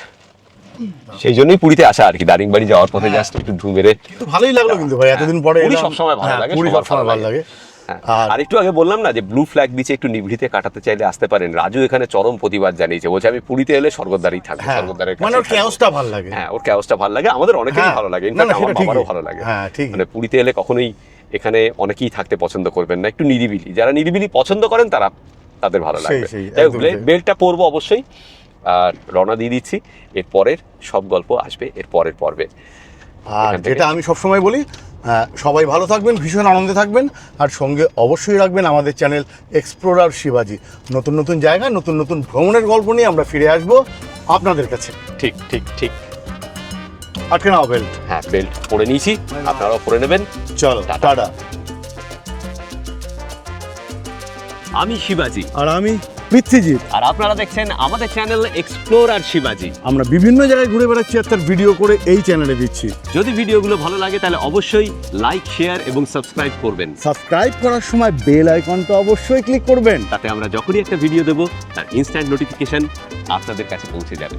[SPEAKER 1] সেই জন্যই পুরীতে আসা আর কি, দারিংবাড়ি যাওয়ার পথে জাস্ট একটু ঢু মেরে।
[SPEAKER 5] কিন্তু ভালোই লাগলো কিন্তু ভাই, এতদিন পরে
[SPEAKER 1] পুরী
[SPEAKER 5] এলাম।
[SPEAKER 1] সবসময় ভালো
[SPEAKER 5] হ্যাঁ,
[SPEAKER 1] লাগে,
[SPEAKER 5] পুরী
[SPEAKER 1] সবার
[SPEAKER 5] সবসময় ভালো লাগে।
[SPEAKER 1] আর একটু আগে বললাম না যে ব্লু ফ্ল্যাগ বিচে একটু নিভৃতে কাটাতে চাইলে আসতে পারেন। রাজু এখানে চরম প্রতিবাদ জানিয়েছে, বলছে আমি পুরীতে এলে স্বর্গদ্বারেই থাকবো,
[SPEAKER 5] হ্যাঁ,
[SPEAKER 1] স্বর্গদ্বারের
[SPEAKER 5] মানে ওর
[SPEAKER 1] কাছেই থাকবো।
[SPEAKER 5] ক্যাওসটা ভালো লাগে।
[SPEAKER 1] হ্যাঁ, ওর ক্যাওসটা ভালো লাগে, আমাদের অনেকেরই
[SPEAKER 5] হ্যাঁ,
[SPEAKER 1] ভালো লাগে,
[SPEAKER 5] না,
[SPEAKER 1] ইনফ্যাক্ট
[SPEAKER 5] না,
[SPEAKER 1] আমার
[SPEAKER 5] সেটা
[SPEAKER 1] বাবারও
[SPEAKER 5] ঠিকই।
[SPEAKER 1] ভালো লাগে।
[SPEAKER 5] হ্যাঁ, ঠিকই।
[SPEAKER 1] মানে পুরীতে এলে কখনোই এখানে অনেকেই থাকতে পছন্দ করবেন না, একটু নিরিবিলি, যারা নিরিবিলি পছন্দ করেন তাদের ভালো লাগবে।
[SPEAKER 5] সেই,
[SPEAKER 1] যাই হোক,
[SPEAKER 5] একদমই তাই।
[SPEAKER 1] বেলটা পরবো অবশ্যই, আর রওনা দিয়ে দিচ্ছি। এর পরের সব গল্প আসবে এর পরের পর্বে।
[SPEAKER 5] আর
[SPEAKER 1] এখান থেকে-
[SPEAKER 5] যেটা আমি সবসময় বলি, সবাই ভালো থাকবেন, ভীষণ আনন্দে থাকবেন, আর সঙ্গে অবশ্যই রাখবেন আমাদের চ্যানেল এক্সপ্লোরার শিবাজি। নতুন নতুন জায়গা, নতুন নতুন ভ্রমণের গল্প নিয়ে আমরা ফিরে আসবো আপনাদের কাছে।
[SPEAKER 1] ঠিক ঠিক ঠিক।
[SPEAKER 5] আটকে নাও বেল্ট।
[SPEAKER 1] হ্যাঁ, বেল্ট পরে নিয়েছি, আপনারাও পরে নেবেন।
[SPEAKER 5] চলো, টাটা।
[SPEAKER 1] আমি শিবাজি,
[SPEAKER 5] আর আমি পৃথ্বীজিৎ।
[SPEAKER 1] আর আপনারা দেখছেন আমাদের চ্যানেল এক্সপ্লোরার শিবাজি।
[SPEAKER 5] আমরা বিভিন্ন জায়গায় ঘুরে বেড়াচ্ছি আর তার ভিডিও করে এই চ্যানেলে দিচ্ছি।
[SPEAKER 1] যদি ভিডিওগুলো ভালো লাগে তাহলে অবশ্যই লাইক, শেয়ার এবং সাবস্ক্রাইব করবেন।
[SPEAKER 5] সাবস্ক্রাইব করার সময় বেল আইকনটা অবশ্যই ক্লিক করবেন।
[SPEAKER 1] তাতে আমরা যখনই একটা ভিডিও দেবো তার ইনস্ট্যান্ট নোটিফিকেশন আপনাদের কাছে পৌঁছে যাবে।